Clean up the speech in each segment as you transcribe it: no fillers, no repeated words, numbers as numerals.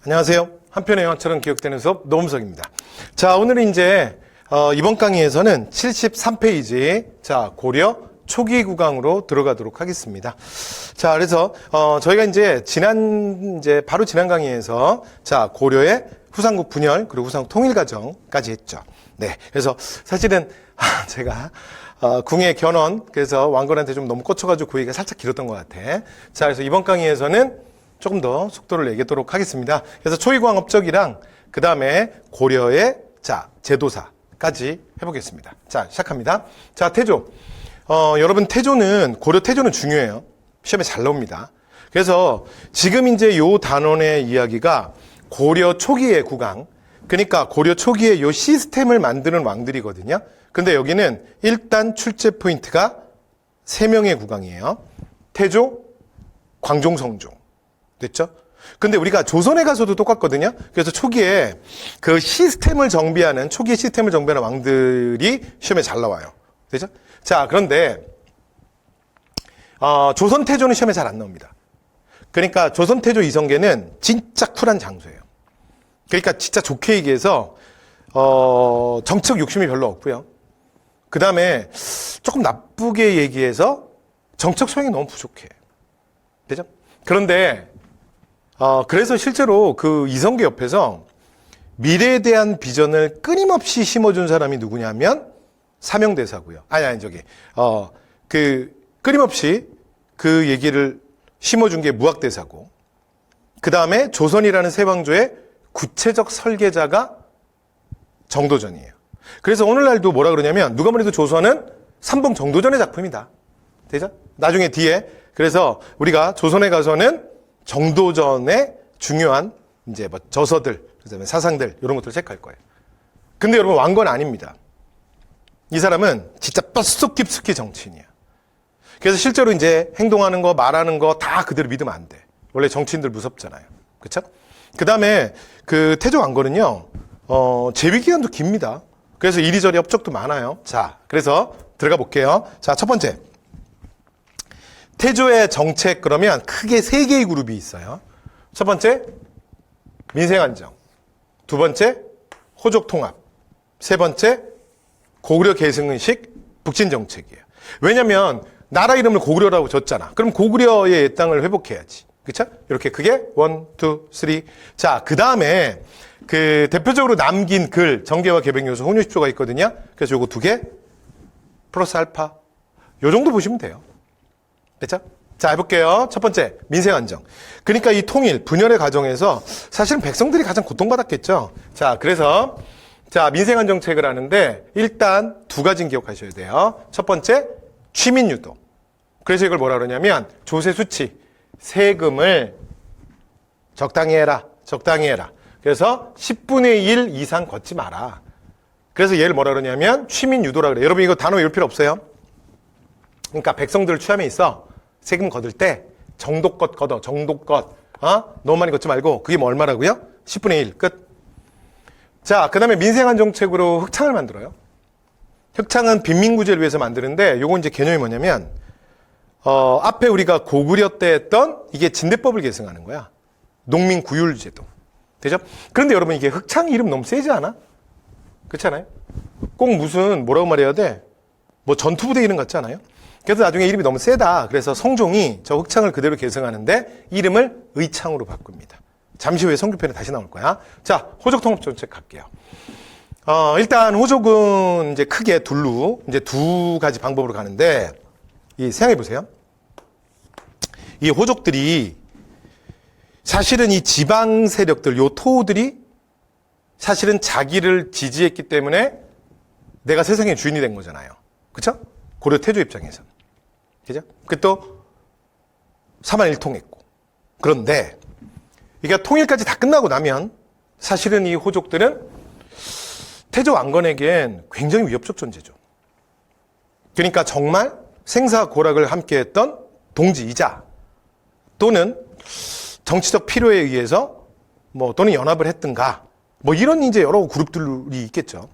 안녕하세요. 한편의 영화처럼 기억되는 수업 노음석입니다. 자, 오늘은 이제 이번 강의에서는 73페이지 자 고려 초기 구강으로 들어가도록 하겠습니다. 자, 그래서 저희가 이제 바로 지난 강의에서 자 고려의 후삼국 분열 그리고 후삼국 통일 과정까지 했죠. 네, 그래서 사실은 제가 궁의 견원 그래서 왕건한테 좀 너무 꽂혀가지고 그 얘기가 살짝 길었던 것 같아. 자, 그래서 이번 강의에서는 조금 더 속도를 내도록 하겠습니다. 그래서 초기구강 업적이랑 그 다음에 고려의 자 제도사까지 해보겠습니다. 자, 시작합니다. 자, 태조. 여러분 고려 태조는 중요해요. 시험에 잘 나옵니다. 그래서 지금 이제 요 단원의 이야기가 고려 초기의 구강, 그러니까 고려 초기의 요 시스템을 만드는 왕들이거든요. 근데 여기는 일단 출제 포인트가 3명의 구강이에요. 태조, 광종, 성종. 됐죠? 근데 우리가 조선에 가서도 똑같거든요. 그래서 초기에 그 초기의 시스템을 정비하는 왕들이 시험에 잘 나와요. 되죠? 자, 그런데 조선 태조는 시험에 잘 안 나옵니다. 그러니까 조선 태조 이성계는 진짜 쿨한 장소예요. 그러니까 진짜 좋게 얘기해서 정치적 욕심이 별로 없고요. 그 다음에 조금 나쁘게 얘기해서 정책 소양이 너무 부족해. 되죠? 그런데 그래서 실제로 그 이성계 옆에서 미래에 대한 비전을 끊임없이 심어준 사람이 누구냐면 사명대사고요. 끊임없이 그 얘기를 심어준 게 무학대사고, 그 다음에 조선이라는 세왕조의 구체적 설계자가 정도전이에요. 그래서 오늘날도 뭐라 그러냐면 누가 뭐래도 조선은 삼봉 정도전의 작품이다. 되죠? 나중에 뒤에 그래서 우리가 조선에 가서는 정도전의 중요한 이제 뭐 저서들, 그다음에 사상들 이런 것들을 체크할 거예요. 근데 여러분 왕건 아닙니다. 이 사람은 진짜 뼛속 깊숙이 정치인이야. 그래서 실제로 이제 행동하는 거, 말하는 거 다 그대로 믿으면 안 돼. 원래 정치인들 무섭잖아요. 그렇죠? 그다음에 그 태조 왕건은요. 재위 기간도 깁니다. 그래서 이리저리 업적도 많아요. 자, 그래서 들어가 볼게요. 자, 첫 번째. 태조의 정책 그러면 크게 3개의 그룹이 있어요. 첫 번째, 민생안정. 두 번째, 호족통합. 세 번째, 고구려 계승의식 북진정책이에요. 왜냐면 나라 이름을 고구려라고 줬잖아. 그럼 고구려의 땅을 회복해야지. 그쵸? 이렇게 크게 1, 2, 3. 자, 그 다음에 그 대표적으로 남긴 글, 정계와 계백 요소, 혼유 10조가 있거든요. 그래서 요거 2개 플러스 알파. 요 정도 보시면 돼요. 됐죠? 자, 해볼게요. 첫 번째, 민생안정. 그러니까 이 통일, 분열의 과정에서 사실은 백성들이 가장 고통받았겠죠. 자, 그래서 민생안정책을 하는데 일단 2가지는 기억하셔야 돼요. 첫 번째, 취민유도. 그래서 이걸 뭐라 그러냐면 조세수치, 세금을 적당히 해라. 그래서 10분의 1 이상 걷지 마라. 그래서 얘를 뭐라 그러냐면 취민유도라 그래요. 여러분 이거 단어 외울 필요 없어요. 그러니까 백성들 취함에 있어. 세금 걷을 때 정도껏 걷어. 정도껏. 너무 많이 걷지 말고 그게 뭐 얼마라고요? 10분의 1 끝. 자, 그 다음에 민생안정책으로 흑창을 만들어요. 흑창은 빈민구제를 위해서 만드는데 요거 이제 개념이 뭐냐면 앞에 우리가 고구려 때 했던 이게 진대법을 계승하는 거야. 농민구율제도. 되죠? 그런데 여러분 이게 흑창 이름 너무 세지 않아? 그렇지 않아요? 꼭 무슨 뭐라고 말해야 돼? 뭐 전투부대 이름 같지 않아요? 그래서 나중에 이름이 너무 세다. 그래서 성종이 저 흑창을 그대로 계승하는데 이름을 의창으로 바꿉니다. 잠시 후에 성규편에 다시 나올 거야. 자, 호족통합정책 갈게요. 일단 호족은 이제 크게 둘로 이제 2가지 방법으로 가는데 생각해 보세요. 이 호족들이 사실은 이 지방 세력들, 요 토호들이 사실은 자기를 지지했기 때문에 내가 세상의 주인이 된 거잖아요. 그쵸? 고려 태조 입장에서. 그죠? 그 또 3한 1통했고. 그런데 이게 통일까지 다 끝나고 나면 사실은 이 호족들은 태조 왕건에겐 굉장히 위협적 존재죠. 그러니까 정말 생사고락을 함께했던 동지이자 또는 정치적 필요에 의해서 또는 연합을 했든가 이런 이제 여러 그룹들이 있겠죠.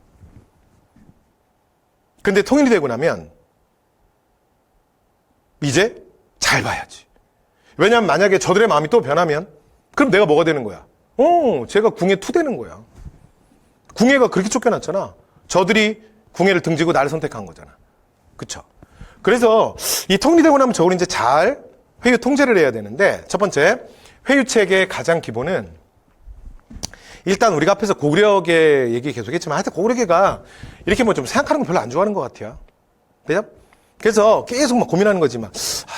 근데 통일이 되고 나면 이제 잘 봐야지. 왜냐하면 만약에 저들의 마음이 또 변하면 그럼 내가 뭐가 되는 거야? 제가 궁예 투되는 거야. 궁예가 그렇게 쫓겨났잖아. 저들이 궁예를 등지고 나를 선택한 거잖아. 그쵸? 그래서 이 통리되고 나면 저걸 이제 잘 회유 통제를 해야 되는데, 첫 번째, 회유책의 가장 기본은 일단 우리가 앞에서 고구려계 얘기 계속했지만 하여튼 고구려계가 이렇게 뭐 좀 생각하는 거 별로 안 좋아하는 것 같아요. 그죠? 그래서 계속 막 고민하는 거지 막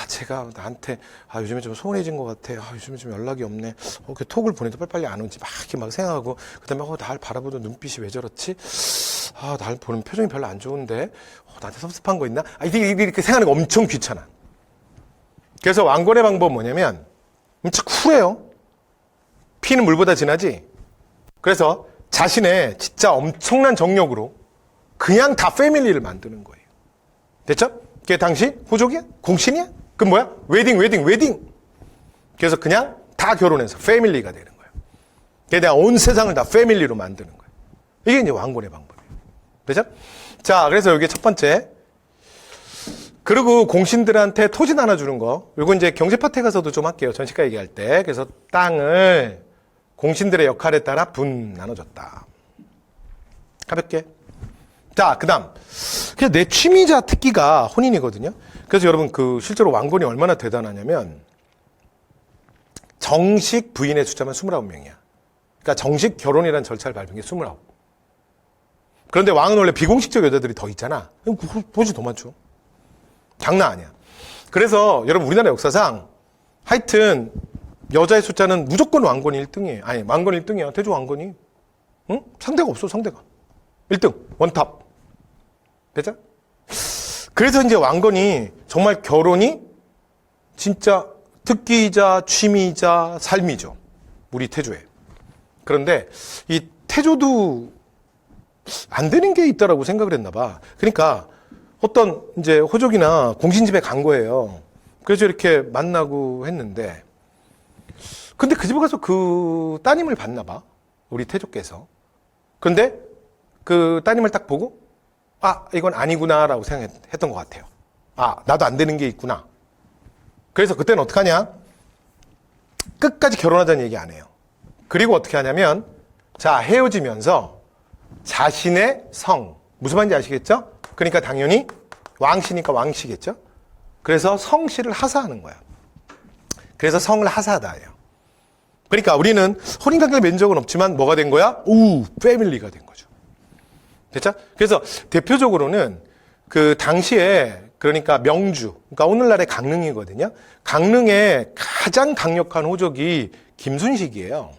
제가 나한테 요즘에 좀 소원해진 것 같아. 요즘에 좀 연락이 없네. 그 톡을 보내도 빨리빨리 안 오지. 막 이렇게 막 생각하고 그다음에 날 바라보던 눈빛이 왜 저렇지? 날 보는 표정이 별로 안 좋은데 나한테 섭섭한 거 있나? 이렇게 생각하는 거 엄청 귀찮아. 그래서 왕권의 방법은 뭐냐면 진짜 쿨해요. 피는 물보다 진하지. 그래서 자신의 진짜 엄청난 정력으로 그냥 다 패밀리를 만드는 거예요. 됐죠? 그게 당시 호족이야? 공신이야? 그럼 뭐야? 웨딩. 그래서 그냥 다 결혼해서 패밀리가 되는 거예요. 그래서 온 세상을 다 패밀리로 만드는 거예요. 이게 이제 왕권의 방법이에요. 됐죠? 자, 그래서 이게 첫 번째. 그리고 공신들한테 토지 나눠주는 거. 이거 이제 경제 파트에 가서도 좀 할게요. 전시가 얘기할 때. 그래서 땅을 공신들의 역할에 따라 분 나눠줬다. 가볍게. 자, 그 다음. 그냥 내 취미자 특기가 혼인이거든요. 그래서 여러분, 실제로 왕건이 얼마나 대단하냐면, 정식 부인의 숫자만 29명이야. 그러니까 정식 결혼이라는 절차를 밟은 게 29. 그런데 왕은 원래 비공식적 여자들이 더 있잖아. 도저히 더 많죠. 장난 아니야. 그래서 여러분, 우리나라 역사상 하여튼, 여자의 숫자는 무조건 왕건이 1등이에요. 아니, 왕건이 1등이야. 태조 왕건이. 응? 상대가 없어, 상대가. 1등, 원탑. 됐죠? 그래서 이제 왕건이 정말 결혼이 진짜 특기이자 취미이자 삶이죠. 우리 태조에. 그런데 이 태조도 안 되는 게 있다라고 생각을 했나 봐. 그러니까 어떤 이제 호족이나 공신집에 간 거예요. 그래서 이렇게 만나고 했는데, 근데 그 집에 가서 그 따님을 봤나 봐. 우리 태조께서. 그런데 그 따님을 딱 보고 이건 아니구나라고 생각했던 것 같아요. 나도 안 되는 게 있구나. 그래서 그때는 어떻게 하냐? 끝까지 결혼하자는 얘기 안 해요. 그리고 어떻게 하냐면, 자, 헤어지면서 자신의 성, 무슨 말인지 아시겠죠? 그러니까 당연히 왕씨니까 왕씨겠죠? 그래서 성씨를 하사하는 거야. 그래서 성을 하사하다예요. 그러니까 우리는 혼인관계를 맺은 적은 없지만 뭐가 된 거야? 패밀리가 된 거죠. 됐죠? 그래서 대표적으로는 그 당시에 그러니까 명주, 그러니까 오늘날의 강릉이거든요. 강릉의 가장 강력한 호족이 김순식이에요.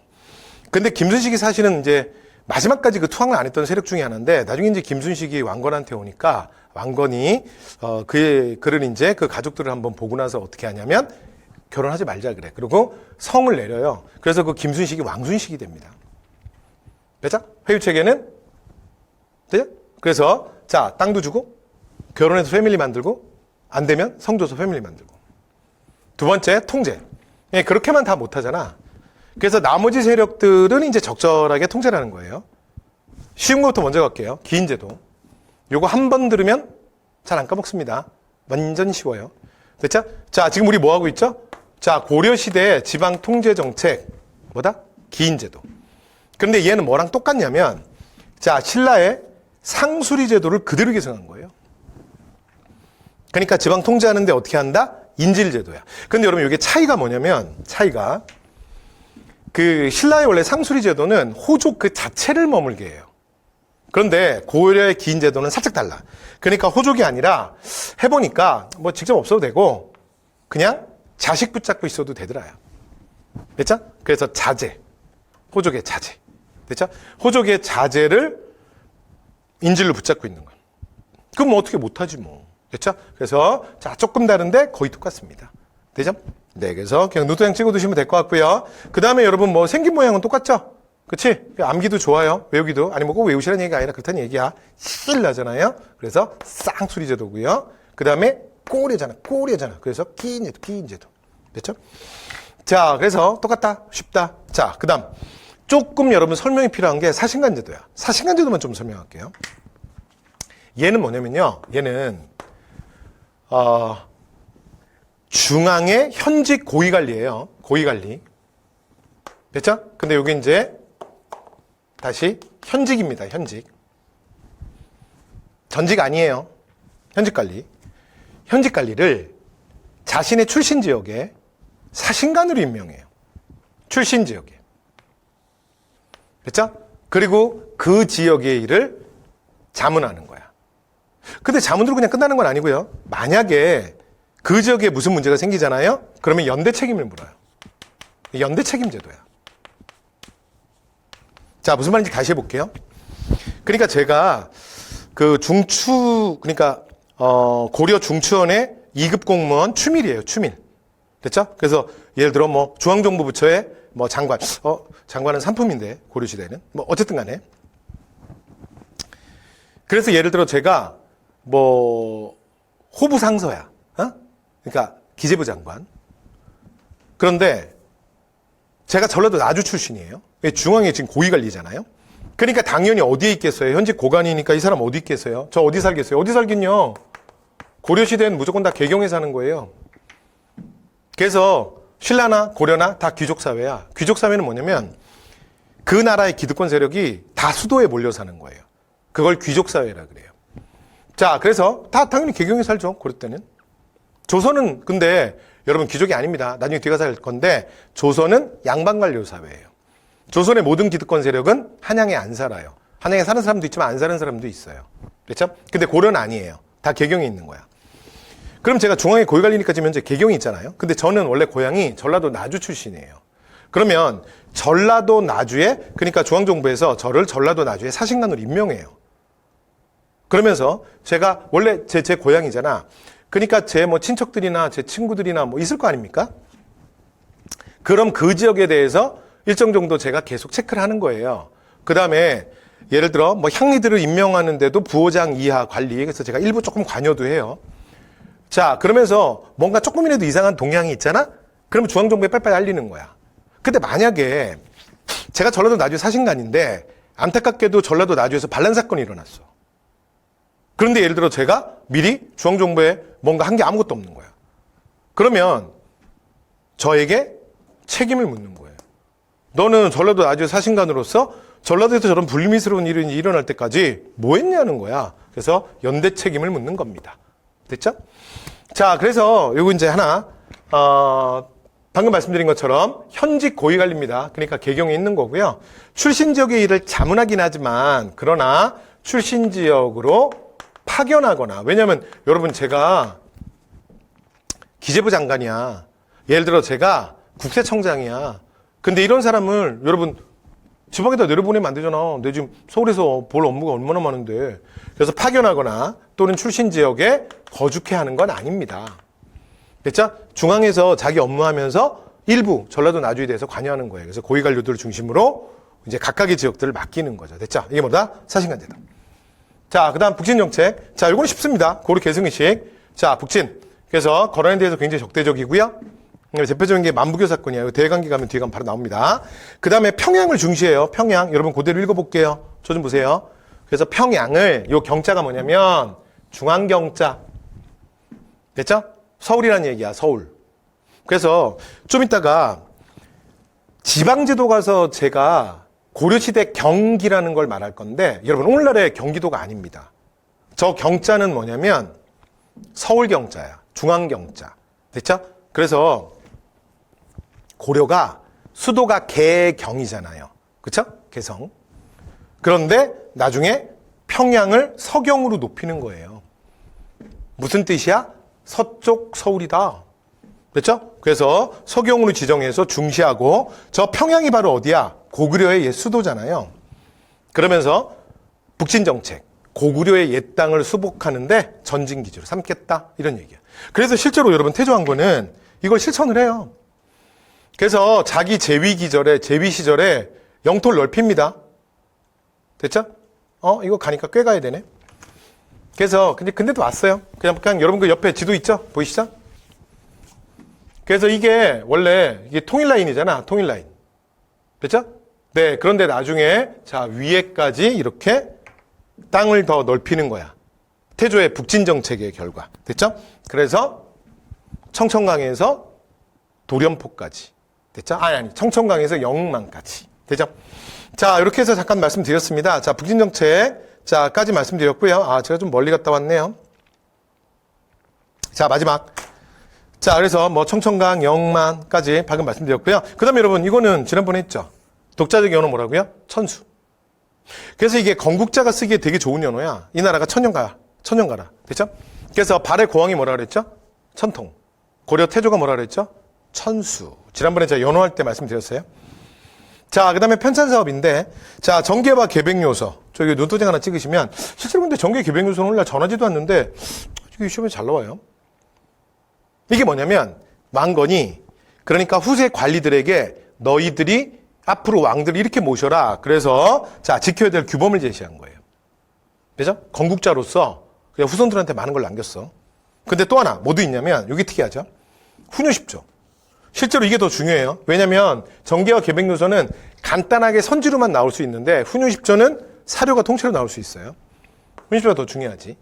근데 김순식이 사실은 이제 마지막까지 그 투항을 안 했던 세력 중에 하나인데, 나중에 이제 김순식이 왕건한테 오니까 왕건이 그를 이제 그 가족들을 한번 보고 나서 어떻게 하냐면 결혼하지 말자 그래. 그리고 성을 내려요. 그래서 그 김순식이 왕순식이 됩니다. 됐죠? 회유체계는 됐죠? 그래서 자, 땅도 주고 결혼해서 패밀리 만들고 안 되면 성 줘서 패밀리 만들고. 두 번째, 통제. 그렇게만 다 못하잖아. 그래서 나머지 세력들은 이제 적절하게 통제를 하는 거예요. 쉬운 것부터 먼저 갈게요. 기인제도. 요거 한 번 들으면 잘 안 까먹습니다. 완전 쉬워요. 됐죠? 자, 지금 우리 뭐 하고 있죠? 자, 고려시대 지방 통제 정책, 뭐다? 기인제도. 그런데 얘는 뭐랑 똑같냐면, 자, 신라의 상수리 제도를 그대로 계승한 거예요. 그러니까 지방 통제하는데 어떻게 한다? 인질제도야. 근데 여러분, 이게 차이가 뭐냐면, 그 신라의 원래 상수리 제도는 호족 그 자체를 머물게 해요. 그런데 고려의 기인제도는 살짝 달라. 그러니까 호족이 아니라 해보니까 뭐 직접 없어도 되고 그냥 자식 붙잡고 있어도 되더라요. 됐죠? 그래서 자제. 호족의 자제. 됐죠? 호족의 자제를 인질로 붙잡고 있는 거예요. 그럼 뭐 어떻게 못하지 뭐. 됐죠? 그래서 자, 조금 다른데 거의 똑같습니다. 되죠? 네, 그래서 그냥 노트장 찍어 두시면 될 것 같고요. 그 다음에 여러분 뭐 생긴 모양은 똑같죠? 그치? 암기도 좋아요. 외우기도. 아니 뭐 꼭 외우시라는 얘기가 아니라 그렇다는 얘기야. 실나잖아요. 그래서 쌍수리 제도고요. 그 다음에 꼬리잖아. 그래서 기인제도. 됐죠? 자, 그래서 똑같다. 쉽다. 자, 그 다음. 조금 여러분 설명이 필요한 게 사신간제도야. 사신간제도만 좀 설명할게요. 얘는 뭐냐면요. 얘는 중앙의 현직 고위관리예요. 고위관리. 됐죠? 근데 여기 이제 다시 현직입니다. 현직. 전직 아니에요. 현직 관리. 현직 관리를 자신의 출신 지역에 사신관으로 임명해요. 출신 지역에. 됐죠? 그리고 그 지역의 일을 자문하는 거야. 근데 자문으로 그냥 끝나는 건 아니고요. 만약에 그 지역에 무슨 문제가 생기잖아요? 그러면 연대 책임을 물어요. 연대 책임 제도야. 자, 무슨 말인지 다시 해볼게요. 그러니까 제가 그 그러니까 고려 중추원의 2급 공무원 추밀이에요. 추밀. 됐죠? 그래서 예를 들어 뭐 중앙정보부처의 뭐 장관. 장관은 상품인데 고려시대는. 뭐 어쨌든 간에. 그래서 예를 들어 제가 뭐 호부 상서야. 그러니까 기재부 장관. 그런데 제가 전라도 나주 출신이에요. 중앙에 지금 고위관리잖아요. 그러니까 당연히 어디에 있겠어요? 현직 고관이니까 이 사람 어디 있겠어요? 저 어디 살겠어요? 어디 살긴요? 고려시대는 무조건 다 개경에 사는 거예요. 그래서 신라나 고려나 다 귀족사회야. 귀족사회는 뭐냐면 그 나라의 기득권 세력이 다 수도에 몰려 사는 거예요. 그걸 귀족사회라 그래요. 자, 그래서 다 당연히 개경에 살죠. 고려 때는. 조선은 근데 여러분 귀족이 아닙니다. 나중에 뒤에 가서 할 건데 조선은 양반관료 사회예요. 조선의 모든 기득권 세력은 한양에 안 살아요. 한양에 사는 사람도 있지만 안 사는 사람도 있어요. 그렇죠? 근데 고려는 아니에요. 다 개경에 있는 거야. 그럼 제가 중앙에 고위관리니까 지금 현재 개경이 있잖아요. 근데 저는 원래 고향이 전라도 나주 출신이에요. 그러면 전라도 나주에, 그러니까 중앙정부에서 저를 전라도 나주에 사신관으로 임명해요. 그러면서 제가 원래 제 고향이잖아. 그러니까 제 뭐 친척들이나 제 친구들이나 뭐 있을 거 아닙니까? 그럼 그 지역에 대해서 일정 정도 제가 계속 체크를 하는 거예요. 그 다음에 예를 들어 뭐 향리들을 임명하는데도 부호장 이하 관리, 그래서 제가 일부 조금 관여도 해요. 자, 그러면서 뭔가 조금이라도 이상한 동향이 있잖아? 그러면 중앙정부에 빨리빨리 알리는 거야. 근데 만약에 제가 전라도 나주 사신관인데 안타깝게도 전라도 나주에서 반란 사건이 일어났어. 그런데 예를 들어 제가 미리 중앙정부에 뭔가 한 게 아무것도 없는 거야. 그러면 저에게 책임을 묻는 거예요. 너는 전라도 나주 사신관으로서 전라도에서 저런 불미스러운 일이 일어날 때까지 뭐 했냐는 거야. 그래서 연대 책임을 묻는 겁니다. 됐죠? 자, 그래서 요거 이제 하나, 방금 말씀드린 것처럼 현직 고위관리입니다. 그러니까 개경에 있는 거고요. 출신 지역의 일을 자문하긴 하지만, 그러나 출신 지역으로 파견하거나, 왜냐면 여러분 제가 기재부 장관이야. 예를 들어 제가 국세청장이야. 근데 이런 사람을 여러분 지방에다 내려보내면 안 되잖아. 내 지금 서울에서 볼 업무가 얼마나 많은데. 그래서 파견하거나 또는 출신 지역에 거주케 하는 건 아닙니다. 됐죠? 중앙에서 자기 업무하면서 일부 전라도 나주에 대해서 관여하는 거예요. 그래서 고위관료들을 중심으로 이제 각각의 지역들을 맡기는 거죠. 됐죠? 이게 뭐다? 사신관제다. 자, 그 다음 북진정책. 자, 이거는 쉽습니다. 고려 계승의식. 자, 북진. 그래서 거란에 대해서 굉장히 적대적이고요. 대표적인 게 만부교 사건이에요. 대관기 가면 뒤에 가면 바로 나옵니다. 그 다음에 평양을 중시해요. 평양. 여러분 그대로 읽어볼게요. 저 좀 보세요. 그래서 평양을, 요 경자가 뭐냐면 중앙경자. 됐죠? 서울이라는 얘기야. 서울. 그래서 좀 이따가 지방제도 가서 제가 고려시대 경기라는 걸 말할 건데 여러분 오늘날의 경기도가 아닙니다. 저 경자는 뭐냐면 서울경자야. 중앙경자. 됐죠? 그래서 고려가 수도가 개경이잖아요. 그쵸? 개성. 그런데 나중에 평양을 서경으로 높이는 거예요. 무슨 뜻이야? 서쪽 서울이다. 그렇죠? 그래서 서경으로 지정해서 중시하고 저 평양이 바로 어디야? 고구려의 옛 수도잖아요. 그러면서 북진정책. 고구려의 옛 땅을 수복하는데 전진기지로 삼겠다. 이런 얘기야. 그래서 실제로 여러분 태조왕건은 이걸 실천을 해요. 그래서 자기 제위 시절에 영토를 넓힙니다. 됐죠? 이거 가니까 꽤 가야 되네. 그래서, 근데도 왔어요. 그냥 여러분 그 옆에 지도 있죠? 보이시죠? 그래서 이게 원래 이게 통일라인이잖아. 통일라인. 됐죠? 네. 그런데 나중에, 자, 위에까지 이렇게 땅을 더 넓히는 거야. 태조의 북진정책의 결과. 됐죠? 그래서 청천강에서 도련포까지. 됐죠? 아니, 청천강에서 영만까지. 되죠? 자, 이렇게 해서 잠깐 말씀드렸습니다. 자, 북진정책, 자까지 말씀드렸고요. 아, 제가 좀 멀리 갔다 왔네요. 자, 마지막. 자, 그래서 뭐 청천강, 영만까지 방금 말씀드렸고요. 그 다음에 여러분, 이거는 지난번에 했죠? 독자적 연호 뭐라고요? 천수. 그래서 이게 건국자가 쓰기에 되게 좋은 연호야. 이 나라가 천년가라. 됐죠? 그래서 발의 고왕이 뭐라 그랬죠? 천통. 고려 태조가 뭐라 그랬죠? 천수. 지난번에 제가 연호할 때 말씀드렸어요. 자, 그 다음에 편찬사업인데, 자, 정계와 계백요소. 저기 눈도장 하나 찍으시면, 실제로 근데 정계 계백요소는 원래 전하지도 않는데, 이게 시험에 잘 나와요. 이게 뭐냐면, 왕건이, 그러니까 후세 관리들에게 너희들이 앞으로 왕들을 이렇게 모셔라. 그래서, 자, 지켜야 될 규범을 제시한 거예요. 그죠? 건국자로서, 그냥 후손들한테 많은 걸 남겼어. 근데 또 하나, 뭐도 있냐면, 여기 특이하죠? 훈유십조. 실제로 이게 더 중요해요. 왜냐면 정계와 계백요소는 간단하게 선지로만 나올 수 있는데 훈유십조는 사료가 통째로 나올 수 있어요. 훈유십조가 더 중요하지.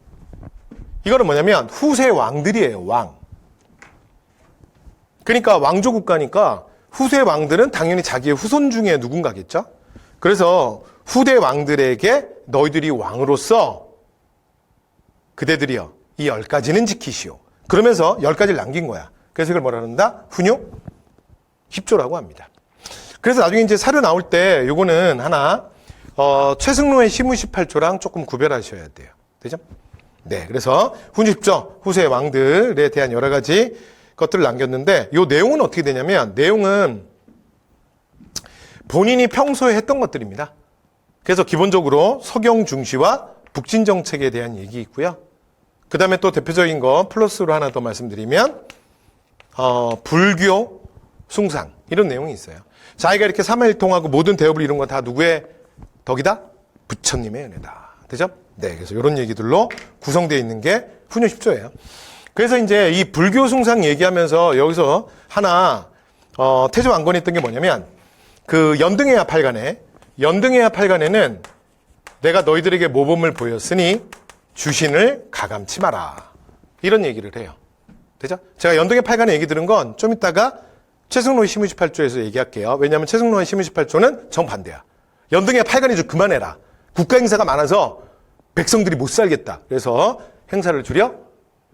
이거는 뭐냐면 후세 왕들이에요. 왕. 그러니까 왕조 국가니까 후세 왕들은 당연히 자기의 후손 중에 누군가겠죠. 그래서 후대 왕들에게 너희들이 왕으로서 그대들이여 이 10가지는 지키시오. 그러면서 10가지를 남긴 거야. 그래서 이걸 뭐라 한다? 훈유 10조라고 합니다. 그래서 나중에 이제 사료 나올 때 요거는 하나 최승로의 시무 18조랑 조금 구별하셔야 돼요. 되죠? 네. 그래서 훈유 10조 후세 왕들에 대한 여러 가지 것들을 남겼는데 요 내용은 어떻게 되냐면 내용은 본인이 평소에 했던 것들입니다. 그래서 기본적으로 서경 중시와 북진 정책에 대한 얘기 있고요. 그 다음에 또 대표적인 거 플러스로 하나 더 말씀드리면 불교, 숭상 이런 내용이 있어요. 자기가 이렇게 삼일통하고 모든 대업을 이룬 건 다 누구의 덕이다? 부처님의 은혜다. 되죠? 네, 그래서 이런 얘기들로 구성되어 있는 게 훈유 10조예요. 그래서 이제 이 불교 숭상 얘기하면서 여기서 하나 태조 왕건이 했던 게 뭐냐면 그 연등해야 8간에는 내가 너희들에게 모범을 보였으니 주신을 가감치 마라. 이런 얘기를 해요. 되죠? 제가 연등의 8간의 얘기 들은 건 좀 이따가 최승로의 시무 18조에서 얘기할게요. 왜냐하면 최승로의 시무 18조는 정반대야. 연등의 8간이 좀 그만해라. 국가 행사가 많아서 백성들이 못 살겠다. 그래서 행사를 줄여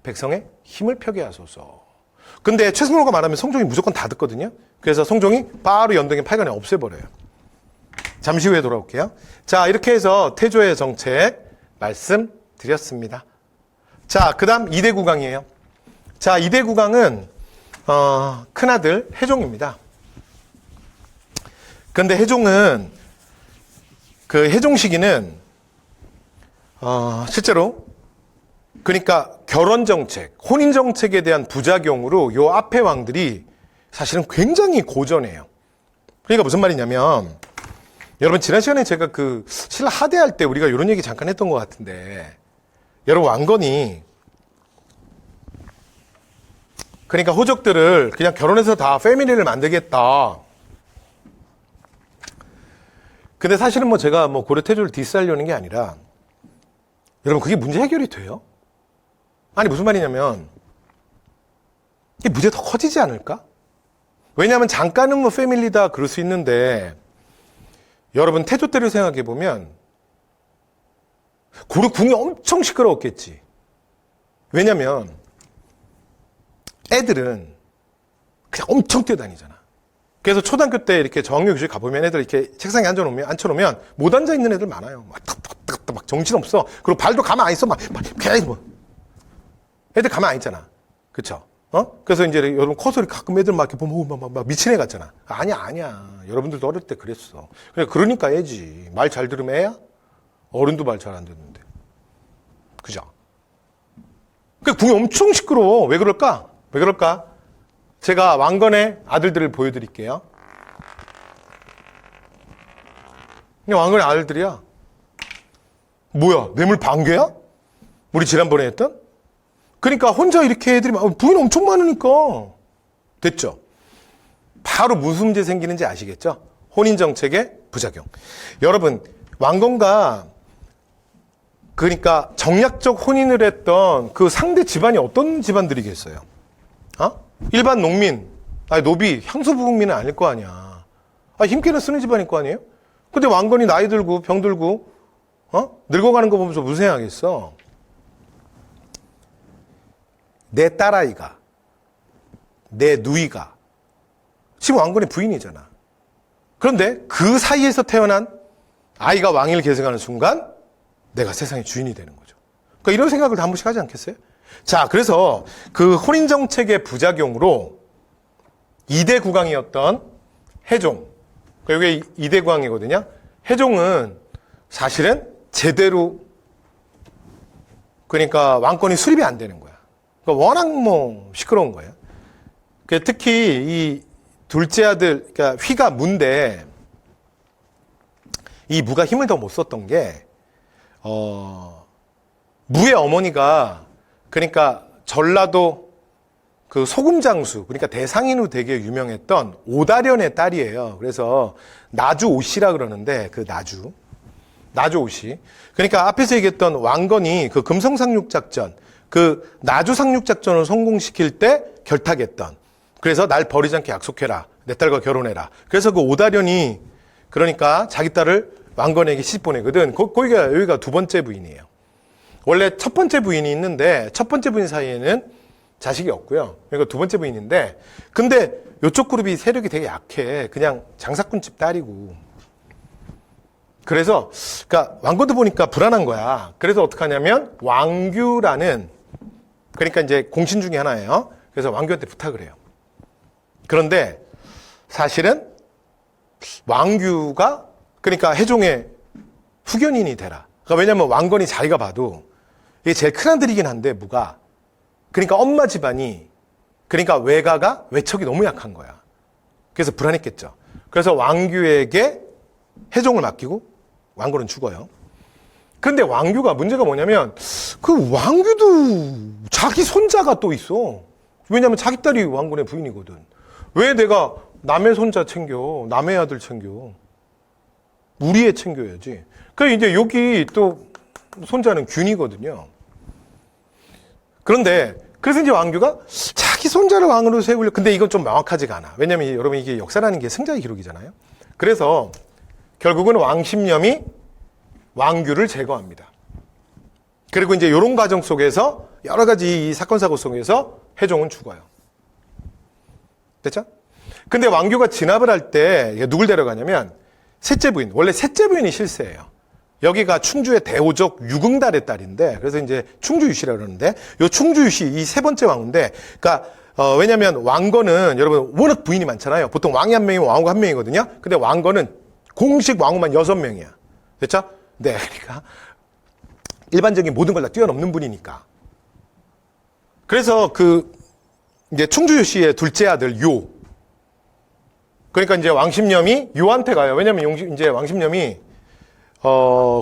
백성의 힘을 펴게 하소서. 근데 최승로가 말하면 성종이 무조건 다 듣거든요. 그래서 성종이 바로 연등의 8간에 없애버려요. 잠시 후에 돌아올게요. 자, 이렇게 해서 태조의 정책 말씀드렸습니다. 자, 그 다음 2대 국왕이에요. 자, 2대 국왕은 큰아들 해종입니다. 그런데 해종은 그 해종 시기는 실제로 그러니까 결혼 정책, 혼인 정책에 대한 부작용으로 요 앞에 왕들이 사실은 굉장히 고전해요. 그러니까 무슨 말이냐면 여러분 지난 시간에 제가 그 신라 하대할 때 우리가 이런 얘기 잠깐 했던 것 같은데 여러분 왕건이 그러니까 호족들을 그냥 결혼해서 다 패밀리를 만들겠다. 근데 사실은 뭐 제가 뭐 고려 태조를 디스하려는 게 아니라 여러분 그게 문제 해결이 돼요? 아니 무슨 말이냐면 이게 문제가 더 커지지 않을까? 왜냐하면 잠깐은 뭐 패밀리다 그럴 수 있는데 여러분 태조 때를 생각해 보면 고려 궁이 엄청 시끄러웠겠지. 왜냐면 애들은 그냥 엄청 뛰어다니잖아. 그래서 초등학교 때 이렇게 저학년교실 가보면 애들 이렇게 책상에 앉혀놓으면 못 앉아있는 애들 많아요. 막 정신없어. 그리고 발도 가만 안 있어. 막 계속. 애들 가만 안 있잖아. 그쵸? 그래서 이제 여러분 커서 가끔 애들 막 이렇게 보면 막 미친 애 같잖아. 아니야. 여러분들도 어릴 때 그랬어. 그러니까 애지. 말 잘 들으면 애야? 어른도 말 잘 안 듣는데. 그죠? 그 궁이 엄청 시끄러워. 왜 그럴까? 제가 왕건의 아들들을 보여드릴게요. 왕건의 아들들이야. 뭐야? 뇌물 반개야? 우리 지난번에 했던? 그러니까 혼자 이렇게 애들이 부인 엄청 많으니까. 됐죠? 바로 무슨 문제 생기는지 아시겠죠? 혼인정책의 부작용. 여러분, 왕건과 그러니까 정략적 혼인을 했던 그 상대 집안이 어떤 집안들이겠어요? 일반 농민, 아니, 노비, 향소부국민은 아닐 거 아니야. 아, 힘께는 쓰는 집안일 거 아니에요? 근데 왕건이 나이 들고, 병 들고, 늙어가는 거 보면서 무슨 생각하겠어? 내 딸아이가, 내 누이가, 지금 왕건의 부인이잖아. 그런데 그 사이에서 태어난 아이가 왕위를 계승하는 순간, 내가 세상의 주인이 되는 거죠. 그러니까 이런 생각을 다 한 번씩 하지 않겠어요? 자, 그래서 그 혼인정책의 부작용으로 2대 국왕이었던 해종, 이게 2대 국왕이거든요. 해종은 사실은 제대로, 그러니까 왕권이 수립이 안 되는 거야. 그러니까 워낙 뭐 시끄러운 거예요. 특히 이 둘째 아들, 그러니까 휘가 무인데, 이 무가 힘을 더 못 썼던 게, 무의 어머니가, 그러니까 전라도 그 소금장수, 그러니까 대상인으로 되게 유명했던 오다련의 딸이에요. 그래서 나주 오씨라 그러는데, 그 나주 오씨. 그러니까 앞에서 얘기했던 왕건이 그 금성상륙작전, 그 나주 상륙작전을 성공시킬 때 결탁했던, 그래서 날 버리지 않게 약속해라, 내 딸과 결혼해라. 그래서 그 오다련이 그러니까 자기 딸을 왕건에게 시집 보내거든. 여기가 두 번째 부인이에요. 원래 첫 번째 부인이 있는데 첫 번째 부인 사이에는 자식이 없고요. 그러니까 두 번째 부인인데, 근데 이쪽 그룹이 세력이 되게 약해. 그냥 장사꾼집 딸이고. 그래서 그러니까 왕건도 보니까 불안한 거야. 그래서 어떻게 하냐면 왕규라는, 그러니까 이제 공신 중에 하나예요. 그래서 왕규한테 부탁을 해요. 그런데 사실은 왕규가 그러니까 해종의 후견인이 되라. 그러니까 왜냐면 왕건이 자기가 봐도 이게 제일 큰 아들이긴 한데 무가, 그러니까 엄마 집안이, 그러니까 외척이 너무 약한 거야. 그래서 불안했겠죠. 그래서 왕규에게 해종을 맡기고 왕건은 죽어요. 그런데 왕규가 문제가 뭐냐면 그 왕규도 자기 손자가 또 있어. 왜냐면 자기 딸이 왕건의 부인이거든. 왜 내가 남의 손자 챙겨, 남의 아들 챙겨, 우리 애 챙겨야지. 그래서 이제 여기 또 손자는 균이거든요. 그런데 그래서 이제 왕규가 자기 손자를 왕으로 세우려. 근데 이건 좀 명확하지가 않아. 왜냐면 여러분 이게 역사라는 게 승자의 기록이잖아요. 그래서 결국은 왕십념이 왕규를 제거합니다. 그리고 이제 이런 과정 속에서 여러 가지 이 사건 사고 속에서 해종은 죽어요. 됐죠? 근데 왕규가 진압을 할 때 누굴 데려가냐면 셋째 부인, 원래 셋째 부인이 실세예요. 여기가 충주의 대오적 유긍달의 딸인데, 그래서 이제 충주유씨라고 그러는데, 요 충주유씨 이 세 번째 왕인데, 그러니까 왜냐면 왕건은 여러분 워낙 부인이 많잖아요. 보통 왕이 한 명이면 왕후가 한 명이거든요. 근데 왕건은 공식 왕후만 6명이야. 됐죠? 네, 그러니까 일반적인 모든 걸 다 뛰어넘는 분이니까. 그래서 그 이제 충주유씨의 둘째 아들 요. 그러니까 이제 왕십념이 요한테 가요. 왜냐면 이제 왕십념이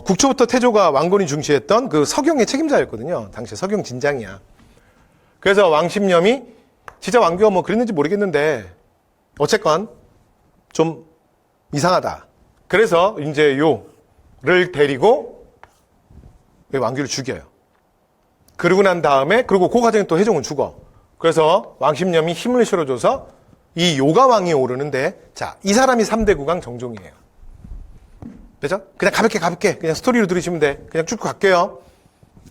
국초부터 태조가 왕건이 중시했던 그 서경의 책임자였거든요. 당시 서경 진장이야. 그래서 왕십념이 진짜 왕규가 뭐 그랬는지 모르겠는데 어쨌건 좀 이상하다. 그래서 이제 요를 데리고 왕규를 죽여요. 그러고 난 다음에, 그리고 그 과정에 또 해종은 죽어. 그래서 왕십념이 힘을 실어줘서 이 요가 왕이 오르는데, 자, 이 사람이 3대 국왕 정종이에요. 그죠? 그냥 가볍게 그냥 스토리로 들으시면 돼. 그냥 쭉 갈게요.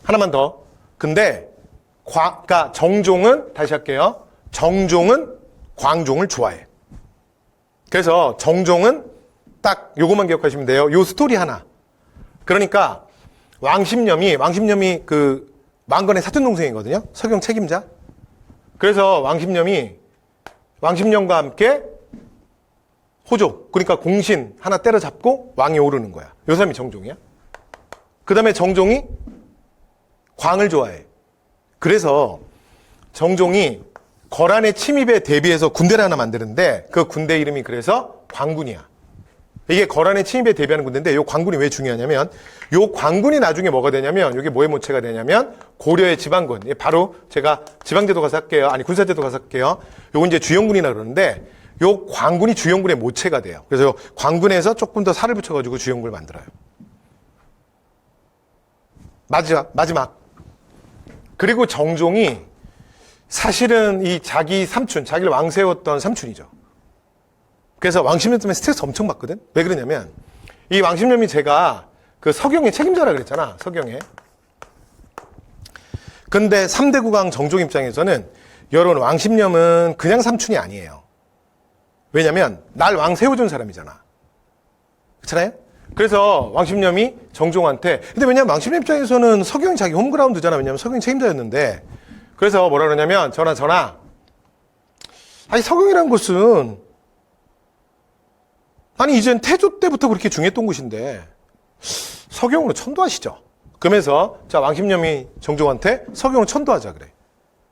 하나만 더. 근데 그러니까 정종은, 다시 할게요. 정종은 광종을 좋아해. 그래서 정종은 딱 요것만 기억하시면 돼요. 요 스토리 하나. 그러니까 왕십념이 그 왕건의 사촌 동생이거든요. 서경 책임자. 그래서 왕십념과 함께 호조, 그러니까 공신 하나 때려잡고 왕이 오르는 거야. 요 사람이 정종이야. 그 다음에 정종이 광을 좋아해. 그래서 정종이 거란의 침입에 대비해서 군대를 하나 만드는데, 그 군대 이름이 그래서 광군이야. 이게 거란의 침입에 대비하는 군대인데, 요 광군이 왜 중요하냐면, 요 광군이 나중에 뭐가 되냐면, 이게 뭐의 모체가 되냐면 고려의 지방군. 바로 제가 지방제도 가서 할게요. 아니 군사제도 가서 할게요. 요건 이제 주영군이라 그러는데, 요 광군이 주영군의 모체가 돼요. 그래서 요 광군에서 조금 더 살을 붙여가지고 주영군을 만들어요. 마지막. 그리고 정종이 사실은 이 자기 삼촌, 자기를 왕세웠던 삼촌이죠. 그래서 왕십년 때문에 스트레스 엄청 받거든. 왜 그러냐면 이 왕십년이 제가 그 서경의 책임자라 그랬잖아. 서경의. 근데 3대 국왕 정종 입장에서는 여러분 왕십년은 그냥 삼촌이 아니에요. 왜냐면 날 왕 세워준 사람이잖아. 그렇잖아요? 그래서 왕십년이 정종한테, 근데 왜냐면 왕십년 입장에서는 서경이 자기 홈그라운드잖아. 왜냐면 서경이 책임자였는데. 그래서 뭐라 그러냐면 전하 아니 서경이라는 곳은 아니 이젠 태조 때부터 그렇게 중요했던 곳인데 서경으로 천도하시죠. 그러면서 자 왕십년이 정종한테 서경으로 천도하자 그래.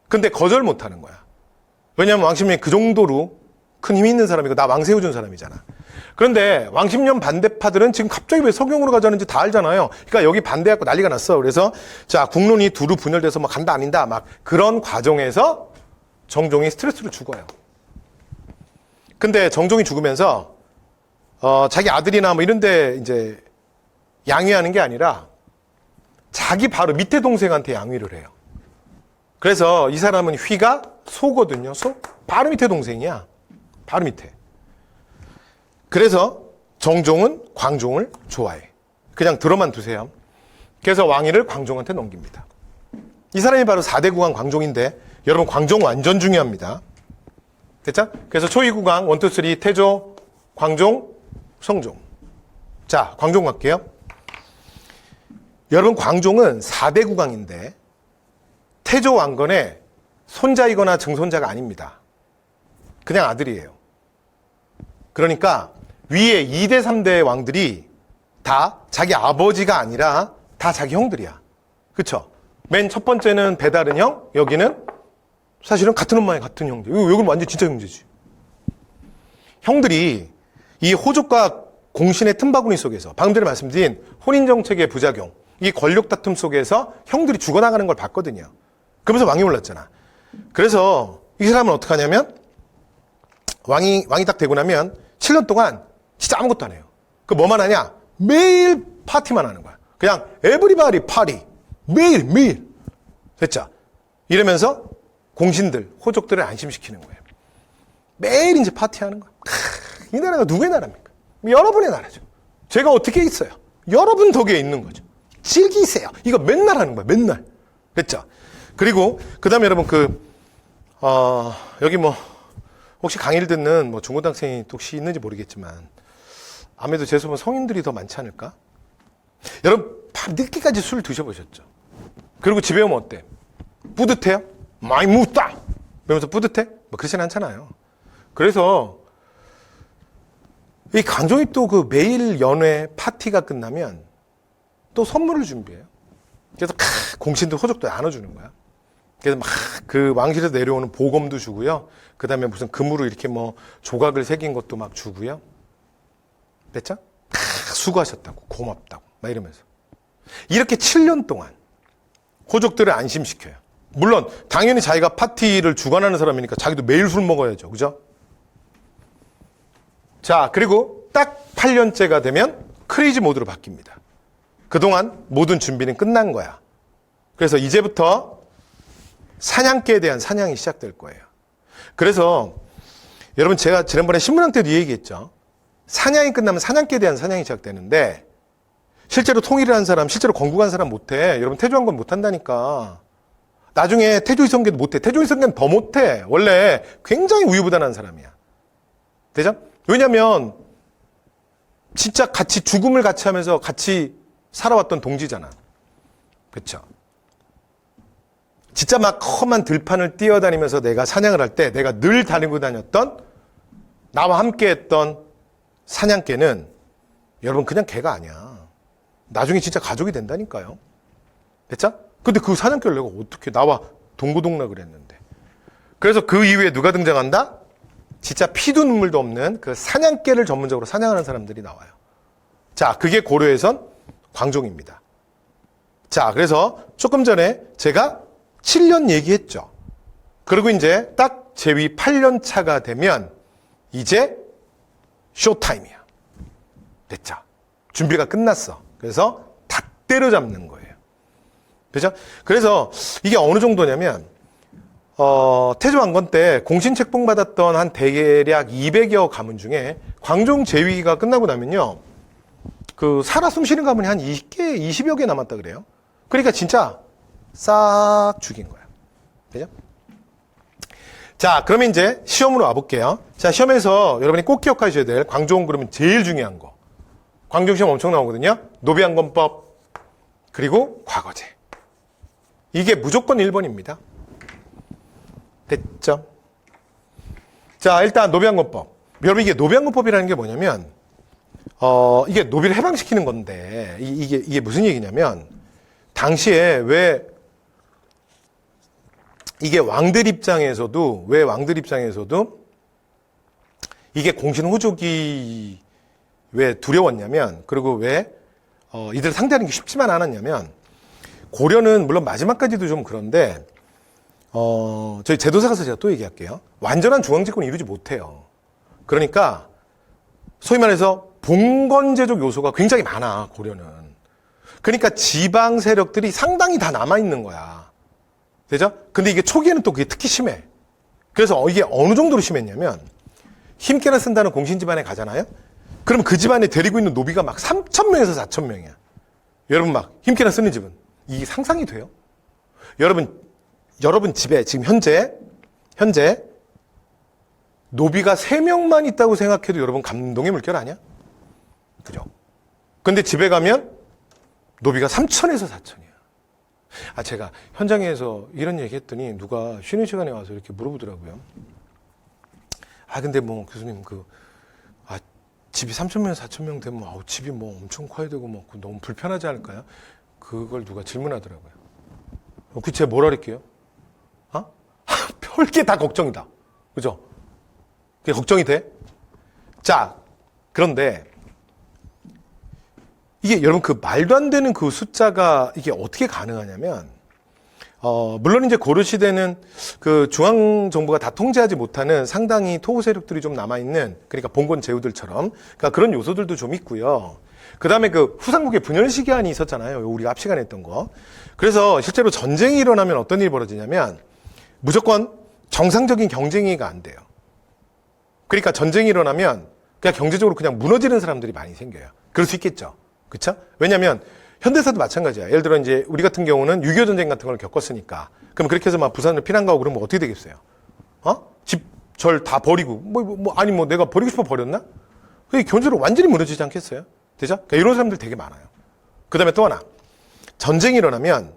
근데 거절 못하는 거야. 왜냐면 왕십년이 그 정도로 큰 힘이 있는 사람이고 나 왕 세워준 사람이잖아. 그런데 왕십년 반대파들은 지금 갑자기 왜 서경으로 가자는지 다 알잖아요. 그러니까 여기 반대하고 난리가 났어. 그래서 자 국론이 두루 분열돼서 막 간다 아닌다 막 그런 과정에서 정종이 스트레스를 죽어요. 근데 정종이 죽으면서 자기 아들이나 뭐 이런데 이제 양위하는 게 아니라 자기 바로 밑에 동생한테 양위를 해요. 그래서 이 사람은 휘가 소거든요. 소? 바로 밑에 동생이야. 바로 밑에. 그래서 정종은 광종을 좋아해. 그냥 들어만 두세요. 그래서 왕위를 광종한테 넘깁니다. 이 사람이 바로 4대 국왕 광종인데 여러분 광종 완전 중요합니다. 됐죠? 그래서 초이국왕 1, 2, 3 태조, 광종, 성종. 자, 광종 갈게요. 여러분 광종은 4대 국왕인데 태조 왕건의 손자이거나 증손자가 아닙니다. 그냥 아들이에요. 그러니까 위에 2대 3대 왕들이 다 자기 아버지가 아니라 다 자기 형들이야. 그쵸? 맨 첫 번째는 배다른 형, 여기는 사실은 같은 엄마의 같은 형들. 여기는 완전 진짜 형제지. 형들이 이 호족과 공신의 틈바구니 속에서 방금 전에 말씀드린 혼인정책의 부작용, 이 권력 다툼 속에서 형들이 죽어나가는 걸 봤거든요. 그러면서 왕이 올랐잖아. 그래서 이 사람은 어떻게 하냐면 왕이 딱 되고 나면 7년 동안 진짜 아무것도 안 해요. 그 뭐만 하냐? 매일 파티만 하는 거야. 그냥 에브리바디 파티. 매일. 됐죠? 이러면서 공신들, 호족들을 안심시키는 거예요. 매일 이제 파티하는 거야. 이 나라가 누구의 나라입니까? 여러분의 나라죠. 제가 어떻게 있어요? 여러분 덕에 있는 거죠. 즐기세요. 이거 맨날 하는 거야. 맨날. 됐죠? 그리고 그다음에 여러분 여기 뭐 혹시 강의를 듣는 뭐 중고등학생이 혹시 있는지 모르겠지만 아무래도 제 수업은 성인들이 더 많지 않을까? 여러분 밤 늦게까지 술 드셔보셨죠? 그리고 집에 오면 어때? 뿌듯해요? 많이 묻다! 그러면서 뿌듯해? 뭐 그렇진 않잖아요. 그래서 이 광종이 또 그 매일 연회 파티가 끝나면 또 선물을 준비해요. 그래서 공신들 호족도 나눠주는 거야. 그래서 막 그 왕실에서 내려오는 보검도 주고요. 그 다음에 무슨 금으로 이렇게 뭐 조각을 새긴 것도 막 주고요. 됐죠? 수고하셨다고, 고맙다고, 막 이러면서. 이렇게 7년 동안 호족들을 안심시켜요. 물론, 당연히 자기가 파티를 주관하는 사람이니까 자기도 매일 술 먹어야죠. 그죠? 자, 그리고 딱 8년째가 되면 크레이지 모드로 바뀝니다. 그동안 모든 준비는 끝난 거야. 그래서 이제부터 사냥개에 대한 사냥이 시작될 거예요. 그래서 여러분 제가 지난번에 신문왕 때도 얘기했죠. 사냥이 끝나면 사냥개에 대한 사냥이 시작되는데 실제로 통일을 한 사람, 실제로 건국한 사람 못해. 여러분 태조왕건 못한다니까. 나중에 태조이성계도 못해. 태조이성계는 더 못해. 원래 굉장히 우유부단한 사람이야. 되죠? 왜냐면 진짜 같이 죽음을 같이 하면서 같이 살아왔던 동지잖아. 그렇죠? 진짜 막 험한 들판을 뛰어다니면서 내가 사냥을 할 때 내가 늘 다니고 다녔던 나와 함께 했던 사냥개는 여러분 그냥 개가 아니야. 나중에 진짜 가족이 된다니까요. 됐죠? 근데 그 사냥개를 내가 어떻게 나와 동고동락을 했는데. 그래서 그 이후에 누가 등장한다? 진짜 피도 눈물도 없는 그 사냥개를 전문적으로 사냥하는 사람들이 나와요. 자, 그게 고려에선 광종입니다. 자, 그래서 조금 전에 제가 7년 얘기했죠. 그리고 이제 딱 제위 8년 차가 되면 이제 쇼타임이야. 됐죠? 준비가 끝났어. 그래서 다 때려잡는 거예요. 그죠? 그래서 이게 어느 정도냐면 태조왕건 때 공신 책봉받았던 한 대략 200여 가문 중에 광종 제위가 끝나고 나면요. 그 살아 숨쉬는 가문이 한 20여 개 남았다 그래요. 그러니까 진짜 싹 죽인 거야. 그죠? 자, 그러면 이제 시험으로 와볼게요. 자, 시험에서 여러분이 꼭 기억하셔야 될 광종 그러면 제일 중요한 거. 광종 시험 엄청 나오거든요. 노비왕건법, 그리고 과거제. 이게 무조건 1번입니다. 됐죠? 자, 일단 노비왕건법. 여러분 이게 노비왕건법이라는 게 뭐냐면 이게 노비를 해방시키는 건데 이게 무슨 얘기냐면 당시에 왜 이게 왕들 입장에서도 이게 공신 호족이 왜 두려웠냐면 그리고 왜 이들을 상대하는 게 쉽지만 않았냐면 고려는 물론 마지막까지도 좀 그런데 저희 제도사 가서 제가 또 얘기할게요. 완전한 중앙집권을 이루지 못해요. 그러니까 소위 말해서 봉건제적 요소가 굉장히 많아, 고려는. 그러니까 지방 세력들이 상당히 다 남아있는 거야. 되죠? 근데 이게 초기에는 또 그게 특히 심해. 그래서 이게 어느 정도로 심했냐면 힘께나 쓴다는 공신 집안에 가잖아요? 그럼 그 집안에 데리고 있는 노비가 막 3,000명에서 4,000명이야. 여러분 막 힘께나 쓰는 집은. 이게 상상이 돼요? 여러분 집에 지금 현재 노비가 3명만 있다고 생각해도 여러분 감동의 물결 아니야? 그죠? 근데 집에 가면 노비가 3,000에서 4,000이야. 제가 현장에서 이런 얘기 했더니 누가 쉬는 시간에 와서 이렇게 물어보더라고요. 근데 뭐 교수님 집이 3,000명, 4,000명 되면 집이 뭐 엄청 커야 되고 뭐 너무 불편하지 않을까요? 그걸 누가 질문하더라고요. 제가 뭐라 그럴게요? 별게 다 걱정이다. 그죠? 그게 걱정이 돼? 자, 그런데 이게 여러분 그 말도 안 되는 그 숫자가 이게 어떻게 가능하냐면 물론 이제 고려 시대는 그 중앙 정부가 다 통제하지 못하는 상당히 토호 세력들이 좀 남아 있는 그러니까 봉건 제후들처럼 그러니까 그런 요소들도 좀 있고요. 그다음에 그 후삼국의 분열 시기한이 있었잖아요. 우리가 앞 시간에 했던 거. 그래서 실제로 전쟁이 일어나면 어떤 일이 벌어지냐면 무조건 정상적인 경쟁이가 안 돼요. 그러니까 전쟁이 일어나면 그냥 경제적으로 그냥 무너지는 사람들이 많이 생겨요. 그럴 수 있겠죠. 그쵸? 왜냐면 현대사도 마찬가지야. 예를 들어 이제 우리 같은 경우는 6.25 전쟁 같은 걸 겪었으니까. 그럼 그렇게 해서 막 부산으로 피난 가고 그러면 어떻게 되겠어요? 집, 절 다 버리고. 아니 내가 버리고 싶어 버렸나? 그게 경제로 완전히 무너지지 않겠어요? 되죠? 그러니까 이런 사람들 되게 많아요. 그 다음에 또 하나. 전쟁이 일어나면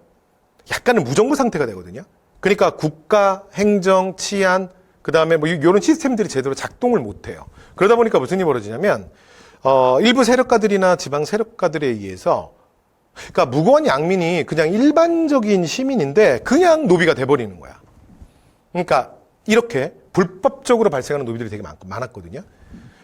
약간은 무정부 상태가 되거든요. 그러니까 국가, 행정, 치안, 그 다음에 뭐 이런 시스템들이 제대로 작동을 못 해요. 그러다 보니까 무슨 일이 벌어지냐면 일부 세력가들이나 지방 세력가들에 의해서 그러니까 무고한 양민이 그냥 일반적인 시민인데 그냥 노비가 돼버리는 거야. 그러니까 이렇게 불법적으로 발생하는 노비들이 되게 많았거든요.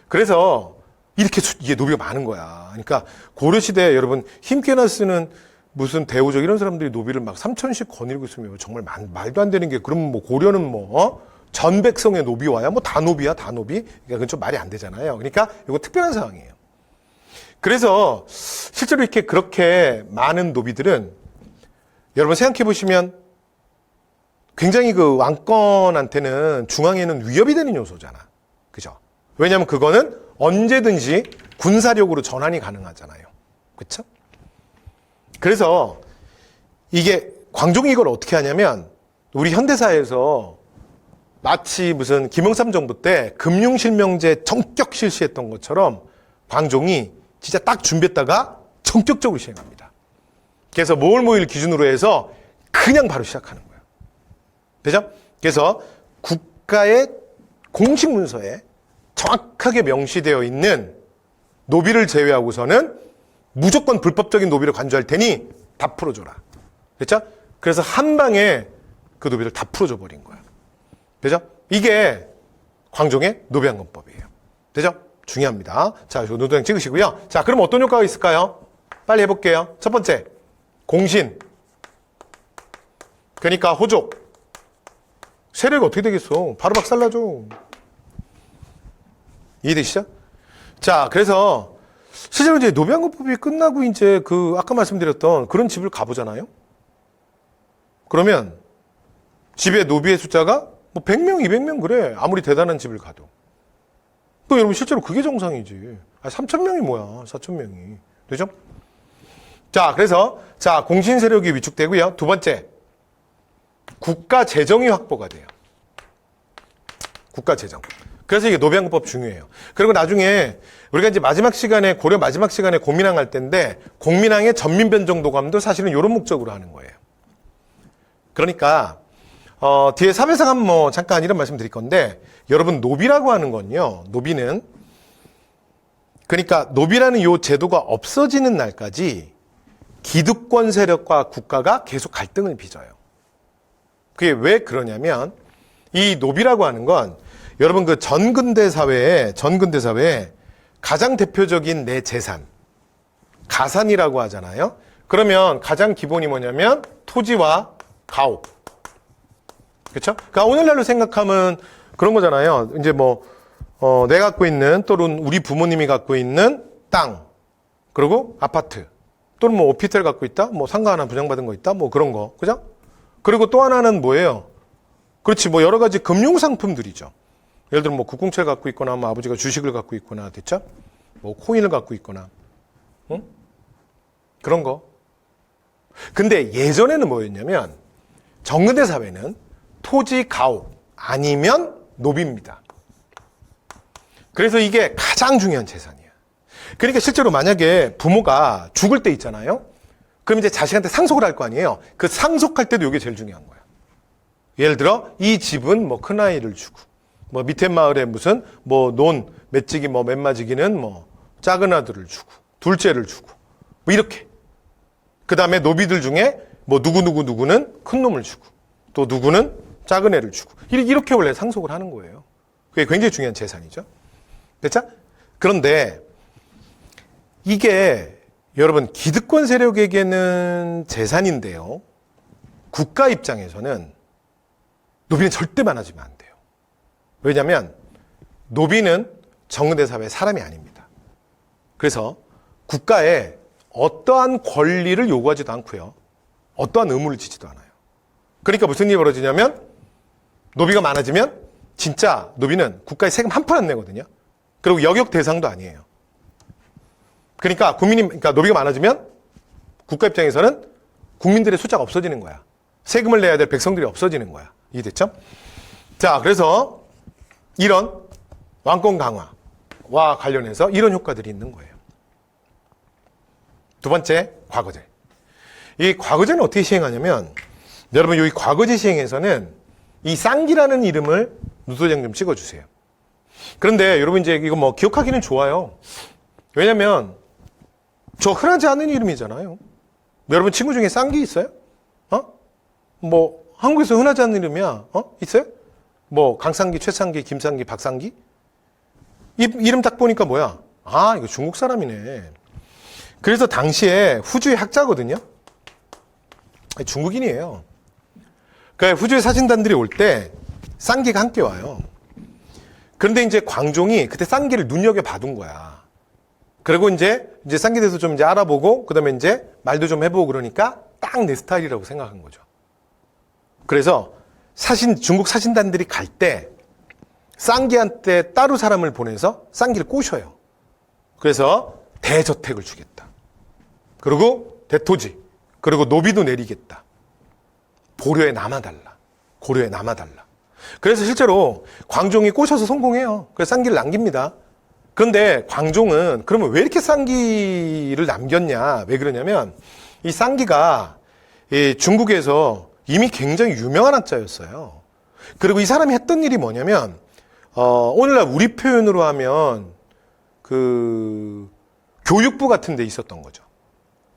그래서 이게 노비가 많은 거야. 그러니까 고려시대에 여러분 힘께나 쓰는 무슨 대우적 이런 사람들이 노비를 막 3,000씩 거느리고 있으면 정말 말도 안 되는 게 그러면 뭐 고려는 전 백성의 노비와야 다 노비야, 다 노비? 그러니까 그건 좀 말이 안 되잖아요. 그러니까 이거 특별한 상황이에요. 그래서 실제로 이렇게 그렇게 많은 노비들은 여러분 생각해 보시면 굉장히 그 왕권한테는 중앙에는 위협이 되는 요소잖아. 그죠? 왜냐하면 그거는 언제든지 군사력으로 전환이 가능하잖아요. 그렇죠? 그래서 이게 광종이 이걸 어떻게 하냐면 우리 현대사에서 마치 무슨 김영삼 정부 때 금융실명제 전격 실시했던 것처럼 광종이 진짜 딱 준비했다가 전격적으로 시행합니다. 그래서 모을모일 기준으로 해서 그냥 바로 시작하는 거예요. 되죠? 그래서 국가의 공식 문서에 정확하게 명시되어 있는 노비를 제외하고서는 무조건 불법적인 노비를 관주할 테니 다 풀어줘라. 그렇죠? 그래서 한 방에 그 노비를 다 풀어줘 버린 거야. 되죠? 이게 광종의 노비왕건법이에요. 되죠? 중요합니다. 자, 요 노도장 찍으시고요. 자, 그럼 어떤 효과가 있을까요? 빨리 해볼게요. 첫 번째, 공신. 그러니까 호족. 세력이 어떻게 되겠어? 바로 박살나죠. 이해되시죠? 자, 그래서 실제로 이제 노비왕건법이 끝나고 이제 아까 말씀드렸던 그런 집을 가보잖아요? 그러면 집에 노비의 숫자가 뭐 100명, 200명 그래. 아무리 대단한 집을 가도. 또 여러분 실제로 그게 정상이지. 3,000명이 뭐야. 4,000명이. 되죠? 자, 그래서 자, 공신 세력이 위축되고요. 두 번째, 국가 재정이 확보가 돼요. 국가 재정. 그래서 이게 노비환급법 중요해요. 그리고 나중에 우리가 이제 마지막 시간에 고려 마지막 시간에 공민왕 할 때인데 공민왕의 전민변정도감도 사실은 이런 목적으로 하는 거예요. 그러니까 뒤에 사배상은 뭐 잠깐 이런 말씀 드릴 건데 여러분 노비라고 하는 건요. 노비는 그러니까 노비라는 이 제도가 없어지는 날까지 기득권 세력과 국가가 계속 갈등을 빚어요. 그게 왜 그러냐면 이 노비라고 하는 건 여러분 그 전근대 사회에 가장 대표적인 내 재산 가산이라고 하잖아요. 그러면 가장 기본이 뭐냐면 토지와 가옥. 그렇죠? 그러니까 오늘날로 생각하면 그런 거잖아요. 이제 뭐 내가 갖고 있는 또는 우리 부모님이 갖고 있는 땅 그리고 아파트 또는 뭐 오피스텔 갖고 있다. 뭐 상가 하나 분양받은 거 있다. 뭐 그런 거. 그죠? 그리고 또 하나는 뭐예요? 그렇지. 뭐 여러 가지 금융 상품들이죠. 예를 들면 뭐 국공채를 갖고 있거나 뭐 아버지가 주식을 갖고 있거나 됐죠? 뭐 코인을 갖고 있거나 응? 그런 거. 근데 예전에는 뭐였냐면 정근대 사회는 토지 가옥 아니면 노비입니다. 그래서 이게 가장 중요한 재산이야. 그러니까 실제로 만약에 부모가 죽을 때 있잖아요. 그럼 이제 자식한테 상속을 할 거 아니에요. 그 상속할 때도 이게 제일 중요한 거야. 예를 들어 이 집은 뭐 큰아이를 주고 뭐 밑에 마을에 무슨 뭐 논 맷지기 뭐 맨마지기는 뭐 작은 아들을 주고 둘째를 주고 뭐 이렇게. 그다음에 노비들 중에 뭐 누구는 큰 놈을 주고 또 누구는 작은 애를 주고 이렇게 원래 상속을 하는 거예요. 그게 굉장히 중요한 재산이죠. 됐죠? 그런데 이게 여러분 기득권 세력에게는 재산인데요. 국가 입장에서는 노비는 절대 많아지면 안 돼요. 왜냐하면 노비는 정근대 사회의 사람이 아닙니다. 그래서 국가에 어떠한 권리를 요구하지도 않고요. 어떠한 의무를 지지도 않아요. 그러니까 무슨 일이 벌어지냐면 노비가 많아지면 진짜 노비는 국가에 세금 한 푼 안 내거든요. 그리고 여격 대상도 아니에요. 그러니까 그러니까 노비가 많아지면 국가 입장에서는 국민들의 숫자가 없어지는 거야. 세금을 내야 될 백성들이 없어지는 거야. 이해됐죠? 자, 그래서 이런 왕권 강화와 관련해서 이런 효과들이 있는 거예요. 두 번째, 과거제. 이 과거제는 어떻게 시행하냐면 여러분 여기 과거제 시행에서는 이 쌍기라는 이름을 누소장 좀 찍어주세요. 그런데 여러분 이제 이거 뭐 기억하기는 좋아요. 왜냐면 저 흔하지 않은 이름이잖아요. 여러분 친구 중에 쌍기 있어요? 뭐 한국에서 흔하지 않는 이름이야. 있어요? 뭐 강쌍기, 최쌍기, 김쌍기, 박쌍기? 이름 딱 보니까 뭐야? 아, 이거 중국 사람이네. 그래서 당시에 후주의 학자거든요. 중국인이에요. 그러니까 후주의 사신단들이 올 때 쌍기가 함께 와요. 그런데 이제 광종이 그때 쌍기를 눈여겨봐둔 거야. 그리고 이제 쌍기에 대해서 좀 이제 알아보고 그다음에 이제 말도 좀 해보고 그러니까 딱 내 스타일이라고 생각한 거죠. 그래서 중국 사신단들이 갈 때 쌍기한테 따로 사람을 보내서 쌍기를 꼬셔요. 그래서 대저택을 주겠다. 그리고 대토지, 그리고 노비도 내리겠다. 고려에 남아달라. 고려에 남아달라. 그래서 실제로 광종이 꼬셔서 성공해요. 그래서 쌍기를 남깁니다. 그런데 광종은 그러면 왜 이렇게 쌍기를 남겼냐? 왜 그러냐면 이 쌍기가 중국에서 이미 굉장히 유명한 학자였어요. 그리고 이 사람이 했던 일이 뭐냐면 오늘날 우리 표현으로 하면 그 교육부 같은 데 있었던 거죠.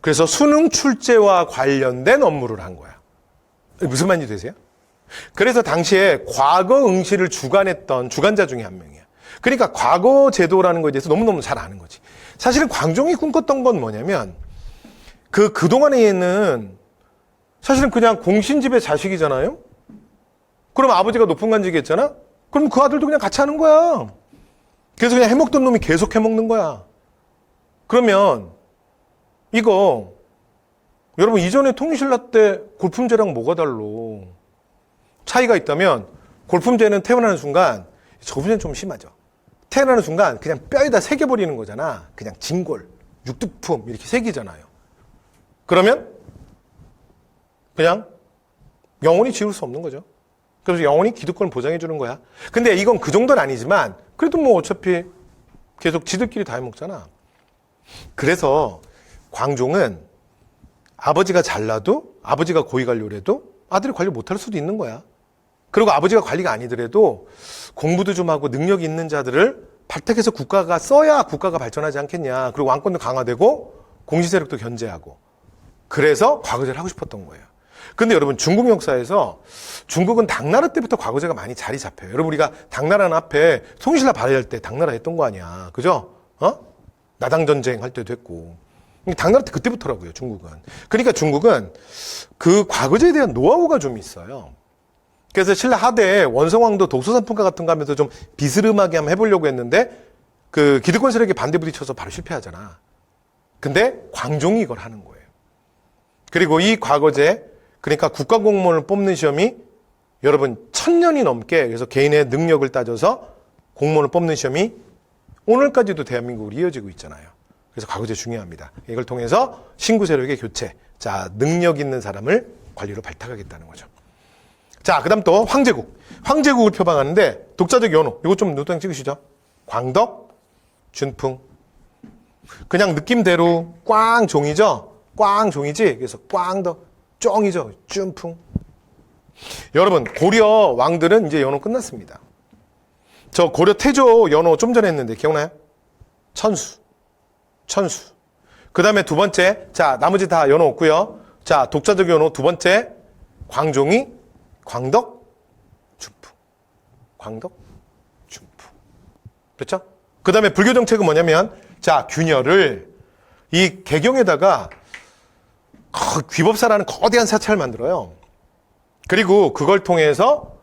그래서 수능 출제와 관련된 업무를 한 거야. 무슨 말인지 되세요? 그래서 당시에 과거 응시를 주관했던 주관자 중에 한 명이야. 그러니까 과거 제도라는 거에 대해서 너무너무 잘 아는 거지. 사실은 광종이 꿈꿨던 건 뭐냐면 그동안에는 사실은 그냥 공신집의 자식이잖아요? 그럼 아버지가 높은 관직에 있잖아? 그럼 그 아들도 그냥 같이 하는 거야. 그래서 그냥 해먹던 놈이 계속 해먹는 거야. 그러면 이거 여러분 이전에 통일신라 때 골품제랑 뭐가 달라? 차이가 있다면 골품제는 태어나는 순간, 저분은 좀 심하죠. 태어나는 순간 그냥 뼈에다 새겨버리는 거잖아. 그냥 진골, 육두품 이렇게 새기잖아요. 그러면 그냥 영원히 지울 수 없는 거죠. 그래서 영원히 기득권을 보장해 주는 거야. 근데 이건 그 정도는 아니지만 그래도 뭐 어차피 계속 지들끼리 다 해먹잖아. 그래서 광종은 아버지가 잘나도 아버지가 고위 관료라도 아들이 관리 못할 수도 있는 거야. 그리고 아버지가 관리가 아니더라도 공부도 좀 하고 능력이 있는 자들을 발탁해서 국가가 써야 국가가 발전하지 않겠냐. 그리고 왕권도 강화되고 공시 세력도 견제하고. 그래서 과거제를 하고 싶었던 거예요. 근데 여러분 중국 역사에서 중국은 당나라 때부터 과거제가 많이 자리 잡혀요. 여러분 우리가 당나라는 앞에 송신라 발해할 때 당나라 했던 거 아니야. 그죠? 나당 전쟁 할 때도 했고. 당나라 때 그때부터라고요, 중국은. 그러니까 중국은 그 과거제에 대한 노하우가 좀 있어요. 그래서 신라 하대 원성왕도 독소산풍가 같은 거 하면서 좀 비스름하게 한번 해보려고 했는데 그 기득권 세력에 반대 부딪혀서 바로 실패하잖아. 근데 광종이 이걸 하는 거예요. 그리고 이 과거제, 그러니까 국가공무원을 뽑는 시험이 여러분 1000년이 넘게 그래서 개인의 능력을 따져서 공무원을 뽑는 시험이 오늘까지도 대한민국으로 이어지고 있잖아요. 그래서 과거제 중요합니다. 이걸 통해서 신구 세력의 교체, 자 능력 있는 사람을 관리로 발탁하겠다는 거죠. 자, 그 다음 또 황제국. 황제국을 표방하는데 독자적 연호. 이거 좀 노트랑 찍으시죠. 광덕, 준풍. 그냥 느낌대로 꽝종이죠. 꽝종이지. 그래서 꽝덕, 쫑이죠. 준풍. 여러분 고려 왕들은 이제 연호 끝났습니다. 저 고려 태조 연호 좀 전에 했는데 기억나요? 천수. 그 다음에 두 번째, 자 나머지 다 연호 없고요. 자 독자적 연호 두 번째 광종이 광덕, 준풍. 광덕, 준풍. 그렇죠? 그 다음에 불교 정책은 뭐냐면, 자, 균열을 이 개경에다가 귀법사라는 거대한 사찰을 만들어요. 그리고 그걸 통해서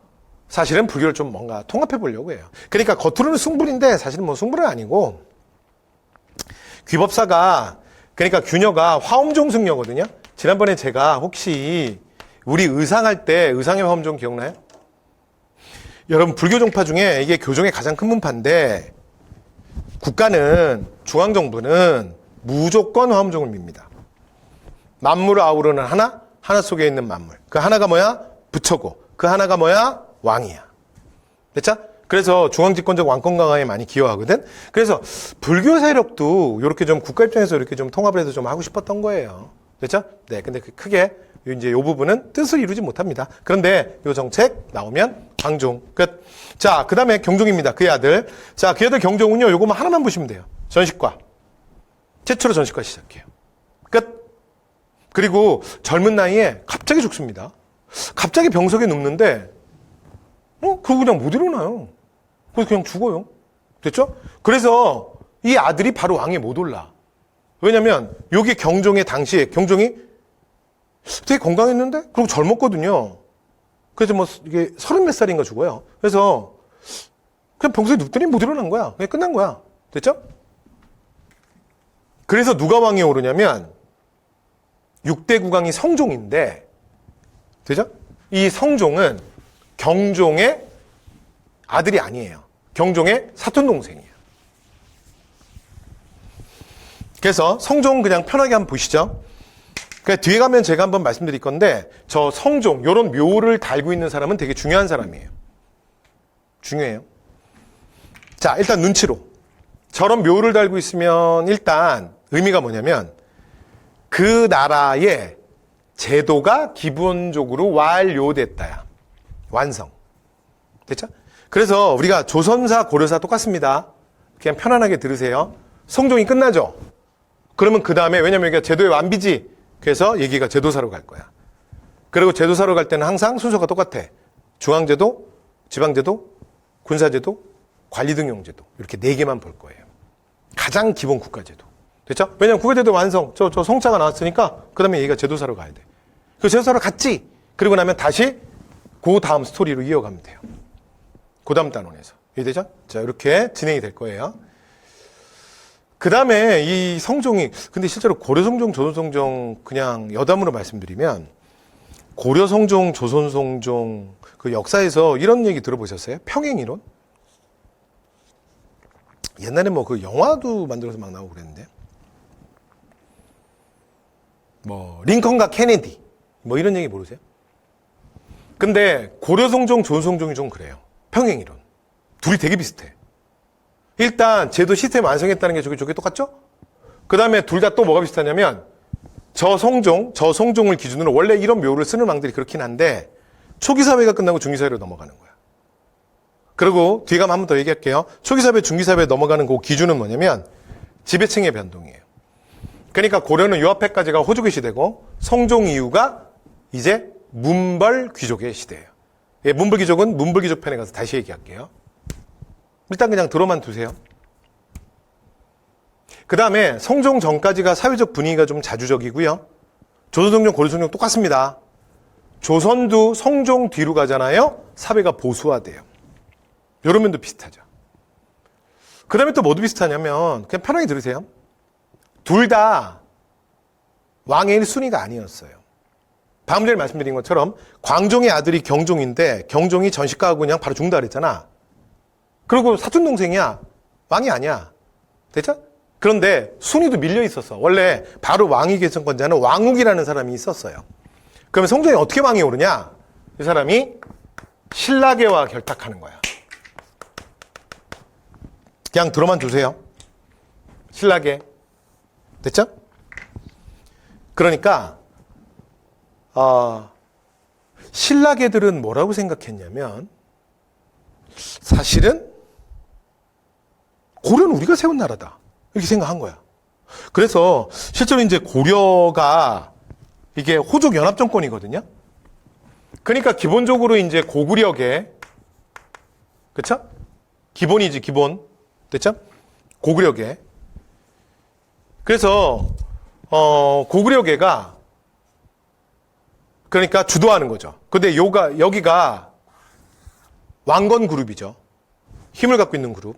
사실은 불교를 좀 뭔가 통합해 보려고 해요. 그러니까 겉으로는 숭불인데 사실은 뭐 숭불은 아니고, 귀법사가, 그러니까 균여가 화엄종승려거든요. 지난번에 제가 혹시 우리 의상할 때 의상의 화엄종 기억나요? 여러분 불교 종파 중에 이게 교종의 가장 큰 문파인데 국가는 중앙정부는 무조건 화엄종을 밉니다. 만물을 아우르는 하나, 하나 속에 있는 만물. 그 하나가 뭐야? 부처고 그 하나가 뭐야? 왕이야. 됐죠? 그래서 중앙집권적 왕권 강화에 많이 기여하거든. 그래서 불교 세력도 이렇게 좀 국가 입장에서 이렇게 좀 통합을 해서 좀 하고 싶었던 거예요. 됐죠? 네, 근데 크게 이제 이 부분은 뜻을 이루지 못합니다. 그런데 이 정책 나오면 광종 끝. 자, 그 다음에 경종입니다. 그의 아들. 자, 그의 아들 경종은요, 요거만 하나만 보시면 돼요. 전식과. 최초로 전식과 시작해요. 끝. 그리고 젊은 나이에 갑자기 죽습니다. 갑자기 병석에 눕는데, 그거 그냥 못 일어나요. 그래서 그냥 죽어요. 됐죠? 그래서 이 아들이 바로 왕에 못 올라. 왜냐면, 요게 경종의 당시에, 경종이 되게 건강했는데? 그리고 젊었거든요. 그래서 뭐, 이게 30몇 살인가 죽어요. 그래서, 그냥 병석에 눕더니 못 일어난 거야. 그냥 끝난 거야. 됐죠? 그래서 누가 왕에 오르냐면, 6대 국왕이 성종인데, 되죠? 이 성종은 경종의 아들이 아니에요. 경종의 사촌동생이에요. 그래서 성종 그냥 편하게 한번 보시죠. 그러니까 뒤에 가면 제가 한번 말씀드릴 건데 저 성종, 요런 묘를 달고 있는 사람은 되게 중요한 사람이에요. 중요해요. 자, 일단 눈치로. 저런 묘를 달고 있으면 일단 의미가 뭐냐면 그 나라의 제도가 기본적으로 완료됐다야. 완성. 됐죠? 그래서 우리가 조선사, 고려사 똑같습니다. 그냥 편안하게 들으세요. 성종이 끝나죠? 그러면 그 다음에, 왜냐면 이게 제도의 완비지. 그래서 얘기가 제도사로 갈 거야. 그리고 제도사로 갈 때는 항상 순서가 똑같아. 중앙제도, 지방제도, 군사제도, 관리등용제도. 이렇게 4개만 볼 거예요. 가장 기본 국가제도. 됐죠? 왜냐면 국가제도 완성. 저 성자가 나왔으니까 그 다음에 얘기가 제도사로 가야 돼. 그 제도사로 갔지. 그리고 나면 다시 그 다음 스토리로 이어가면 돼요. 그 다음 단원에서. 이해되죠? 자, 이렇게 진행이 될 거예요. 그 다음에 이 성종이, 근데 실제로 고려성종, 조선성종 그냥 여담으로 말씀드리면 고려 성종, 조선 성종 그 역사에서 이런 얘기 들어보셨어요? 평행이론? 옛날에 뭐 그 영화도 만들어서 막 나오고 그랬는데. 뭐 링컨과 케네디 뭐 이런 얘기 모르세요? 근데 고려 성종, 조선 성종이 좀 그래요. 평행이론. 둘이 되게 비슷해. 일단 제도 시스템 완성했다는 게 저게 똑같죠? 그 다음에 둘 다 또 뭐가 비슷하냐면 저 성종을 기준으로 원래 이런 묘를 쓰는 왕들이 그렇긴 한데 초기사회가 끝나고 중기사회로 넘어가는 거야. 그리고 뒤에 가면 한 번 더 얘기할게요. 초기사회, 중기사회 넘어가는 그 기준은 뭐냐면 지배층의 변동이에요. 그러니까 고려는 요 앞에까지가 호족의 시대고 성종 이후가 이제 문벌 귀족의 시대예요. 예, 문벌 귀족은 문벌 귀족 편에 가서 다시 얘기할게요. 일단 그냥 들어만 두세요. 그 다음에 성종 전까지가 사회적 분위기가 좀 자주적이고요. 조선성종, 고려성종 똑같습니다. 조선도 성종 뒤로 가잖아요. 사회가 보수화돼요. 이런 면도 비슷하죠. 그 다음에 또 뭐도 비슷하냐면 그냥 편하게 들으세요. 둘 다 왕의 1순위가 아니었어요. 방금 전에 말씀드린 것처럼 광종의 아들이 경종인데 경종이 전시가하고 그냥 바로 죽는다 그랬잖아. 그리고 사촌동생이야. 왕이 아니야. 됐죠? 그런데 순위도 밀려 있었어. 원래 바로 왕위 계승권자는 왕욱이라는 사람이 있었어요. 그러면 성종이 어떻게 왕이 오르냐? 이 사람이 신라계와 결탁하는 거야. 그냥 들어만 두세요. 신라계. 됐죠? 그러니까 신라계들은 뭐라고 생각했냐면 사실은 고려는 우리가 세운 나라다. 이렇게 생각한 거야. 그래서 실제로 이제 고려가 이게 호족 연합 정권이거든요. 그러니까 기본적으로 이제 고구려계, 그쵸? 기본이지, 기본. 됐죠? 고구려계. 그래서, 고구려계가 그러니까 주도하는 거죠. 근데 여기가 왕건 그룹이죠. 힘을 갖고 있는 그룹.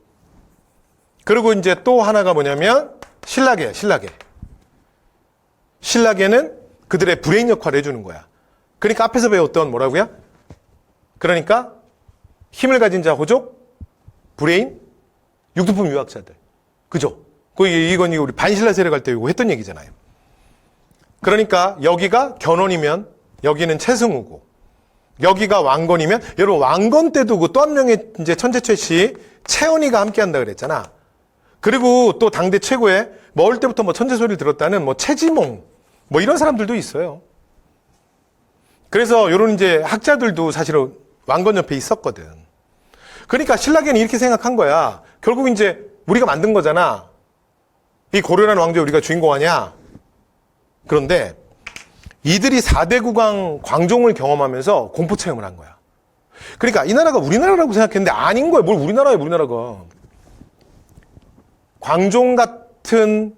그리고 이제 또 하나가 뭐냐면 신라계예요. 신라계는 그들의 브레인 역할을 해주는 거야. 그러니까 앞에서 배웠던 뭐라고요? 그러니까 힘을 가진 자 호족, 브레인, 육두품 유학자들. 그죠? 이건 우리 반신라 세력 할 때 이거 했던 얘기잖아요. 그러니까 여기가 견훤이면 여기는 최승우고 여기가 왕건이면 여러분 왕건 때도 그 또 한 명의 이제 천재최 씨 채원이가 함께 한다 그랬잖아. 그리고 또 당대 최고의 뭐 어릴 때부터 뭐 천재 소리를 들었다는 뭐 최지몽 뭐 이런 사람들도 있어요. 그래서 이런 이제 학자들도 사실은 왕건 옆에 있었거든. 그러니까 신라계는 이렇게 생각한 거야. 결국 이제 우리가 만든 거잖아. 이 고려라는 왕조 우리가 주인공 아니야. 그런데 이들이 4대 국왕 광종을 경험하면서 공포 체험을 한 거야. 그러니까 이 나라가 우리나라라고 생각했는데 아닌 거야. 뭘 우리나라야, 우리나라가. 광종 같은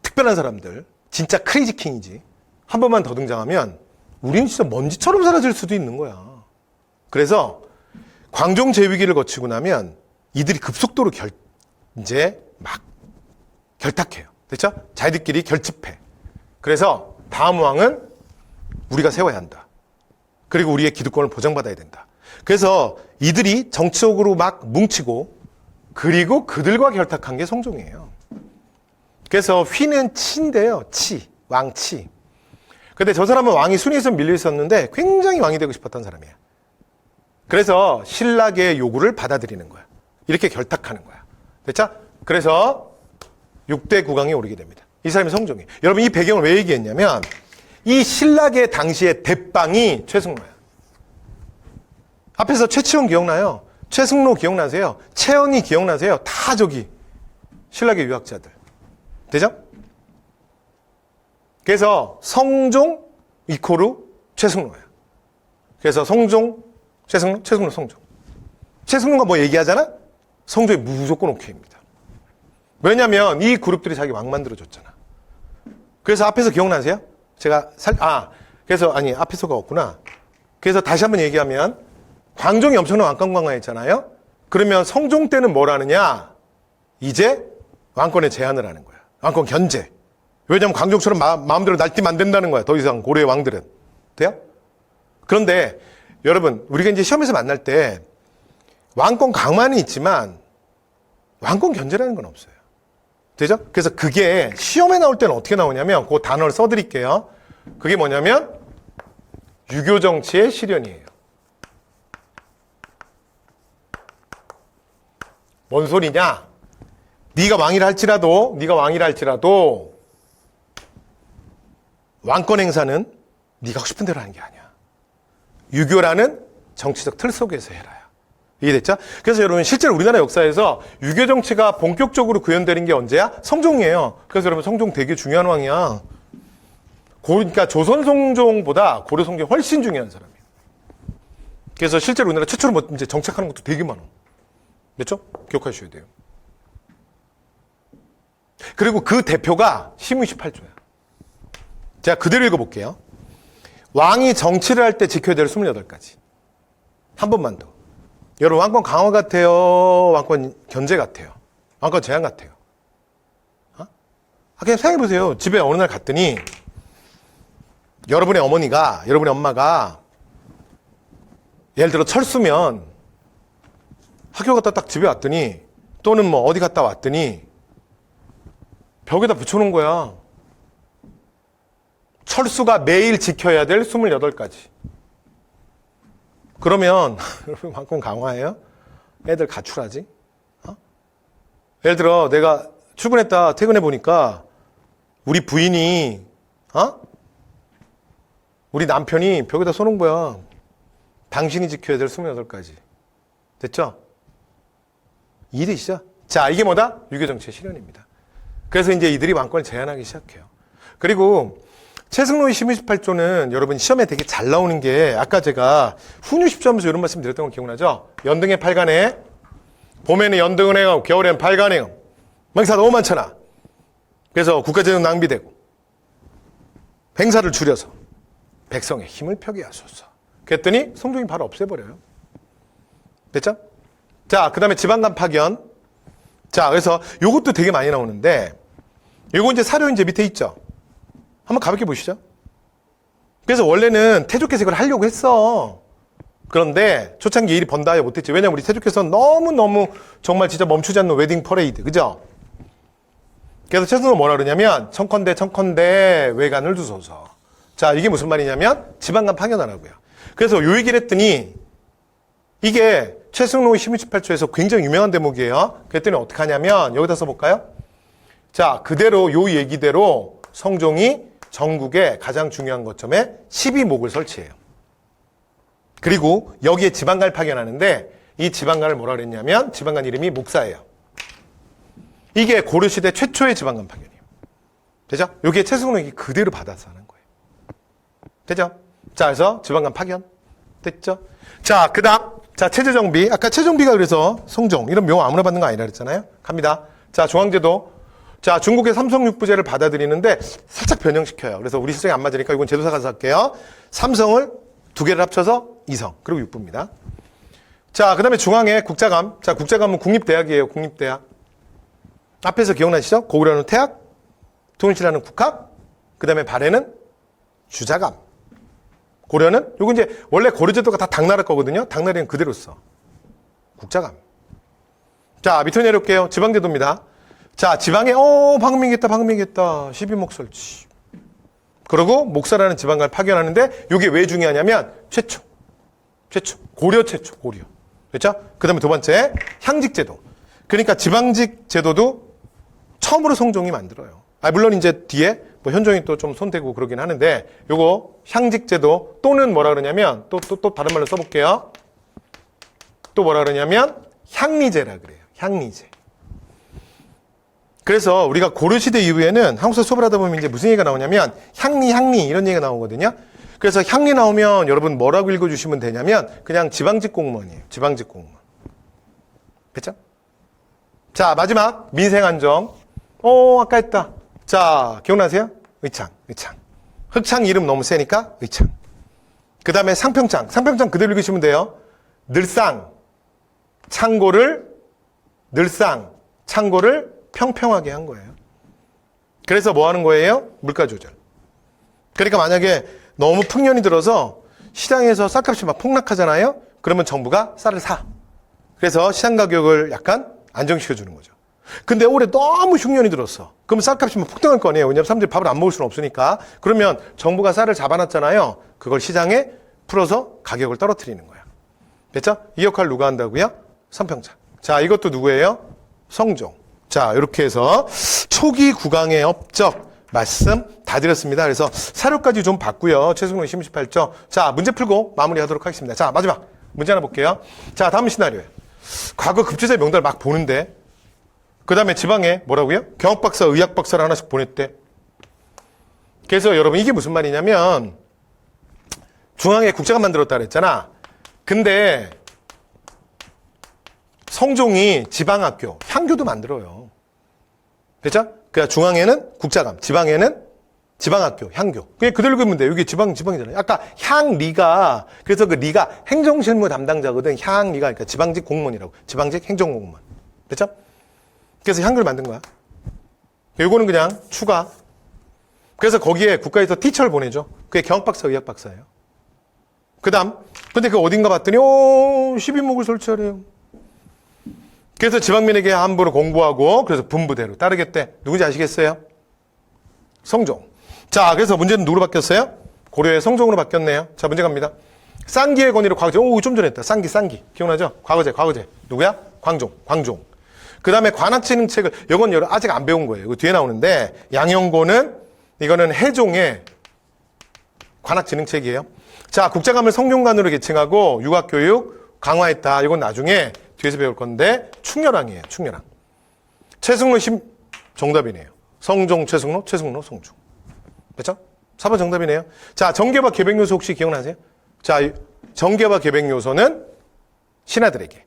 특별한 사람들, 진짜 크레이지 킹이지. 한 번만 더 등장하면 우리는 진짜 먼지처럼 사라질 수도 있는 거야. 그래서 광종 제위기를 거치고 나면 이들이 급속도로 이제 막 결탁해요. 됐죠? 자기들끼리 결집해. 그래서 다음 왕은 우리가 세워야 한다. 그리고 우리의 기득권을 보장받아야 된다. 그래서 이들이 정치적으로 막 뭉치고 그리고 그들과 결탁한 게 성종이에요. 그래서 휘는 치인데요. 치, 왕치. 근데 저 사람은 왕이 순위에서 밀려 있었는데 굉장히 왕이 되고 싶었던 사람이야. 그래서 신라계의 요구를 받아들이는 거야. 이렇게 결탁하는 거야. 됐죠? 그래서 6대 국왕이 오르게 됩니다. 이 사람이 성종이에요. 여러분 이 배경을 왜 얘기했냐면 이 신라계 당시의 대빵이 최승로야. 앞에서 최치원 기억나요? 최승로 기억나세요? 채원이 기억나세요? 다 저기 신라계 유학자들. 되죠? 그래서 성종 이코르 최승로야. 그래서 성종, 최승로, 성종. 최승로가 뭐 얘기하잖아? 성종이 무조건 오케이입니다. 왜냐면 이 그룹들이 자기 왕 만들어줬잖아. 그래서 앞에서 기억나세요? 그래서 앞에서가 없구나. 그래서 다시 한번 얘기하면 광종이 엄청난 왕권강화했잖아요. 그러면 성종 때는 뭘 하느냐? 이제 왕권에 제한을 하는 거야. 왕권 견제. 왜냐면 강종처럼 마음대로 날뛰면 안 된다는 거야. 더 이상 고려의 왕들은. 돼요? 그런데 여러분, 우리가 이제 시험에서 만날 때 왕권 강화는 있지만 왕권 견제라는 건 없어요. 되죠? 그래서 그게 시험에 나올 때는 어떻게 나오냐면 그 단어를 써드릴게요. 그게 뭐냐면 유교 정치의 실현이에요. 뭔 소리냐? 네가 왕이라 할지라도 왕권 행사는 네가 하고 싶은 대로 하는 게 아니야. 유교라는 정치적 틀 속에서 해라요. 이해됐죠? 그래서 여러분 실제로 우리나라 역사에서 유교 정치가 본격적으로 구현되는 게 언제야? 성종이에요. 그래서 여러분 성종 되게 중요한 왕이야. 그러니까 조선 성종보다 고려 성종이 훨씬 중요한 사람이에요. 그래서 실제로 우리나라 최초로 뭐 이제 정착하는 것도 되게 많아. 됐죠? 기억하셔야 돼요. 그리고 그 대표가 시무 28조야. 제가 그대로 읽어볼게요. 왕이 정치를 할 때 지켜야 될 28가지. 한 번만 더. 여러분 왕권 강화 같아요? 왕권 견제 같아요? 왕권 제한 같아요? 그냥 생각해보세요. 집에 어느 날 갔더니 여러분의 엄마가 예를 들어 철수면 학교 갔다 딱 집에 왔더니 또는 뭐 어디 갔다 왔더니 벽에다 붙여놓은 거야. 철수가 매일 지켜야 될 28가지. 그러면 여러분 왕권 강화예요? 애들 가출하지? 예를 들어 내가 출근했다 퇴근해 보니까 우리 부인이 우리 남편이 벽에다 써놓은 거야. 당신이 지켜야 될 28가지. 됐죠? 이해되시죠? 자, 이게 뭐다? 유교정치의 실현입니다. 그래서 이제 이들이 왕권을 제한하기 시작해요. 그리고 최승로의 시무 28조는 여러분 시험에 되게 잘 나오는 게 아까 제가 훈유 10조 하면서 이런 말씀 드렸던 거 기억나죠? 연등의 팔간에 봄에는 연등은 행하고 겨울에는 팔간행음. 행사 너무 많잖아. 그래서 국가재정 낭비되고 행사를 줄여서 백성의 힘을 펴게 하소서. 그랬더니 성종이 바로 없애버려요. 됐죠? 자, 그 다음에 지방간 파견. 자, 그래서 요것도 되게 많이 나오는데 요거 이제 사료 이제 밑에 있죠? 한번 가볍게 보시죠. 그래서 원래는 태조께서 이걸 하려고 했어. 그런데 초창기 일이 번다하여 못했지. 왜냐면 우리 태조께서는 너무너무 정말 진짜 멈추지 않는 웨딩 퍼레이드. 그죠? 그래서 최승로가 뭐라 그러냐면 청컨대 외관을 두소서. 자, 이게 무슨 말이냐면 지방간 파견하라고요. 그래서 요 얘기를 했더니 이게 최승로의 시무 28조에서 굉장히 유명한 대목이에요. 그랬더니 어떻게 하냐면 여기다 써볼까요? 자, 그대로 요 얘기대로 성종이 전국의 가장 중요한 거점에 12목을 설치해요. 그리고 여기에 지방간을 파견하는데 이 지방간을 뭐라 그랬냐면 지방간 이름이 목사예요. 이게 고려시대 최초의 지방간 파견이에요. 되죠? 여기에 최승록이 그대로 받아서 하는 거예요. 되죠? 자, 그래서 지방간 파견. 됐죠? 자, 그 다음. 자, 체제정비. 아까 체제정비가 그래서 성종. 이런 명호 아무나 받는 거 아니라 그랬잖아요. 갑니다. 자, 중앙제도. 자, 중국의 삼성육부제를 받아들이는데 살짝 변형시켜요. 그래서 우리 시장에 안 맞으니까 이건 제도사 가서 할게요. 삼성을 두 개를 합쳐서 이성. 그리고 육부입니다. 자, 그 다음에 중앙에 국자감. 자, 국자감은 국립대학이에요. 국립대학. 앞에서 기억나시죠? 고구려는 태학, 통일시라는 국학, 그 다음에 발해는 주자감. 고려는, 요거 이제 원래 고려제도가 다 당나라 거거든요. 당나라는 그대로 써. 국자감. 자, 밑으로 내려올게요. 지방제도입니다. 자, 지방에, 방금 얘기했다. 12목 설치. 그리고 목사라는 지방간을 파견하는데, 요게 왜 중요하냐면, 최초. 고려 최초, 고려. 됐죠? 그 다음에 두 번째, 향직제도. 그러니까 지방직 제도도 처음으로 성종이 만들어요. 물론 이제 뒤에 뭐 현종이 또 좀 손대고 그러긴 하는데, 요거 향직제도 또는 뭐라 그러냐면, 또 다른 말로 써볼게요. 또 뭐라 그러냐면, 향리제라 그래요. 향리제. 그래서 우리가 고려시대 이후에는 한국사 수업을 하다 보면 이제 무슨 얘기가 나오냐면 향리 이런 얘기가 나오거든요. 그래서 향리 나오면 여러분 뭐라고 읽어주시면 되냐면 그냥 지방직 공무원이에요. 지방직 공무원. 됐죠? 자, 마지막 민생안정. 아까 했다. 자, 기억나세요? 의창. 흑창 이름 너무 세니까 의창. 그 다음에 상평창 그대로 읽으시면 돼요. 늘상 창고를 평평하게 한 거예요. 그래서 뭐 하는 거예요? 물가 조절. 그러니까 만약에 너무 풍년이 들어서 시장에서 쌀값이 막 폭락하잖아요? 그러면 정부가 쌀을 사. 그래서 시장 가격을 약간 안정시켜 주는 거죠. 근데 올해 너무 흉년이 들었어. 그럼 쌀값이 막 폭등할 거 아니에요. 왜냐하면 사람들이 밥을 안 먹을 수는 없으니까. 그러면 정부가 쌀을 잡아놨잖아요. 그걸 시장에 풀어서 가격을 떨어뜨리는 거야. 됐죠? 이 역할 누가 한다고요? 삼평차. 자, 이것도 누구예요? 성종. 자, 이렇게 해서 초기 구강의 업적 말씀 다 드렸습니다. 그래서 사료까지 좀 봤고요. 최승로 28조. 자, 문제 풀고 마무리하도록 하겠습니다. 자, 마지막 문제 하나 볼게요. 자, 다음 시나리오예요. 과거 급제자 명단을 막 보는데 그 다음에 지방에 뭐라고요? 경학박사, 의학박사를 하나씩 보냈대. 그래서 여러분 이게 무슨 말이냐면 중앙에 국제관 만들었다 그랬잖아. 근데 성종이 지방학교, 향교도 만들어요. 됐죠? 그러니까 중앙에는 국자감, 지방에는 지방학교, 향교. 그냥 그대로 그리면 돼. 여기 지방이잖아요. 아까 향리가, 그래서 그 리가 행정실무 담당자거든. 향리가, 그러니까 지방직 공무원이라고. 지방직 행정공무원. 됐죠? 그래서 향교를 만든 거야. 요거는 그냥 추가. 그래서 거기에 국가에서 티처를 보내죠. 그게 경학박사, 의학박사예요. 그 다음, 근데 그 어딘가 봤더니, 12목을 설치하래요. 그래서 지방민에게 함부로 공부하고, 그래서 분부대로 따르겠대. 누군지 아시겠어요? 성종. 자, 그래서 문제는 누구로 바뀌었어요? 고려의 성종으로 바뀌었네요. 자, 문제 갑니다. 쌍기의 권위로 과거제. 좀 전에 했다. 쌍기. 기억나죠? 과거제. 누구야? 광종. 그 다음에 관악지능책을, 이건 아직 안 배운 거예요. 이거 뒤에 나오는데, 양영고는, 이거는 해종의 관악지능책이에요. 자, 국자감을 성균관으로 계층하고, 육아교육 강화했다. 이건 나중에 뒤에서 배울 건데, 충렬왕이에요. 충렬왕. 최승로 정답이네요. 성종, 최승로, 성중. 그렇죠? 4번 정답이네요. 자, 정계와 계백 요소 혹시 기억나세요? 자, 정계와 계백 요소는 신하들에게,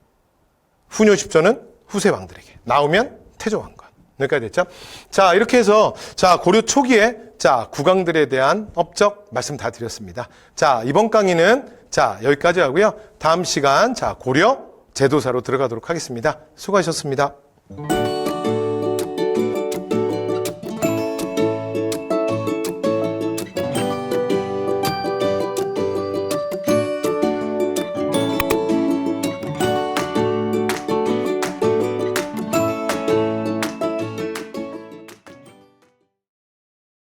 후뇨 10조는 후세 왕들에게, 나오면 태조 왕건. 여기까지 됐죠? 자, 이렇게 해서 자, 고려 초기에 자, 국왕들에 대한 업적 말씀 다 드렸습니다. 자, 이번 강의는 자, 여기까지 하고요. 다음 시간 자, 고려 제도사로 들어가도록 하겠습니다. 수고하셨습니다.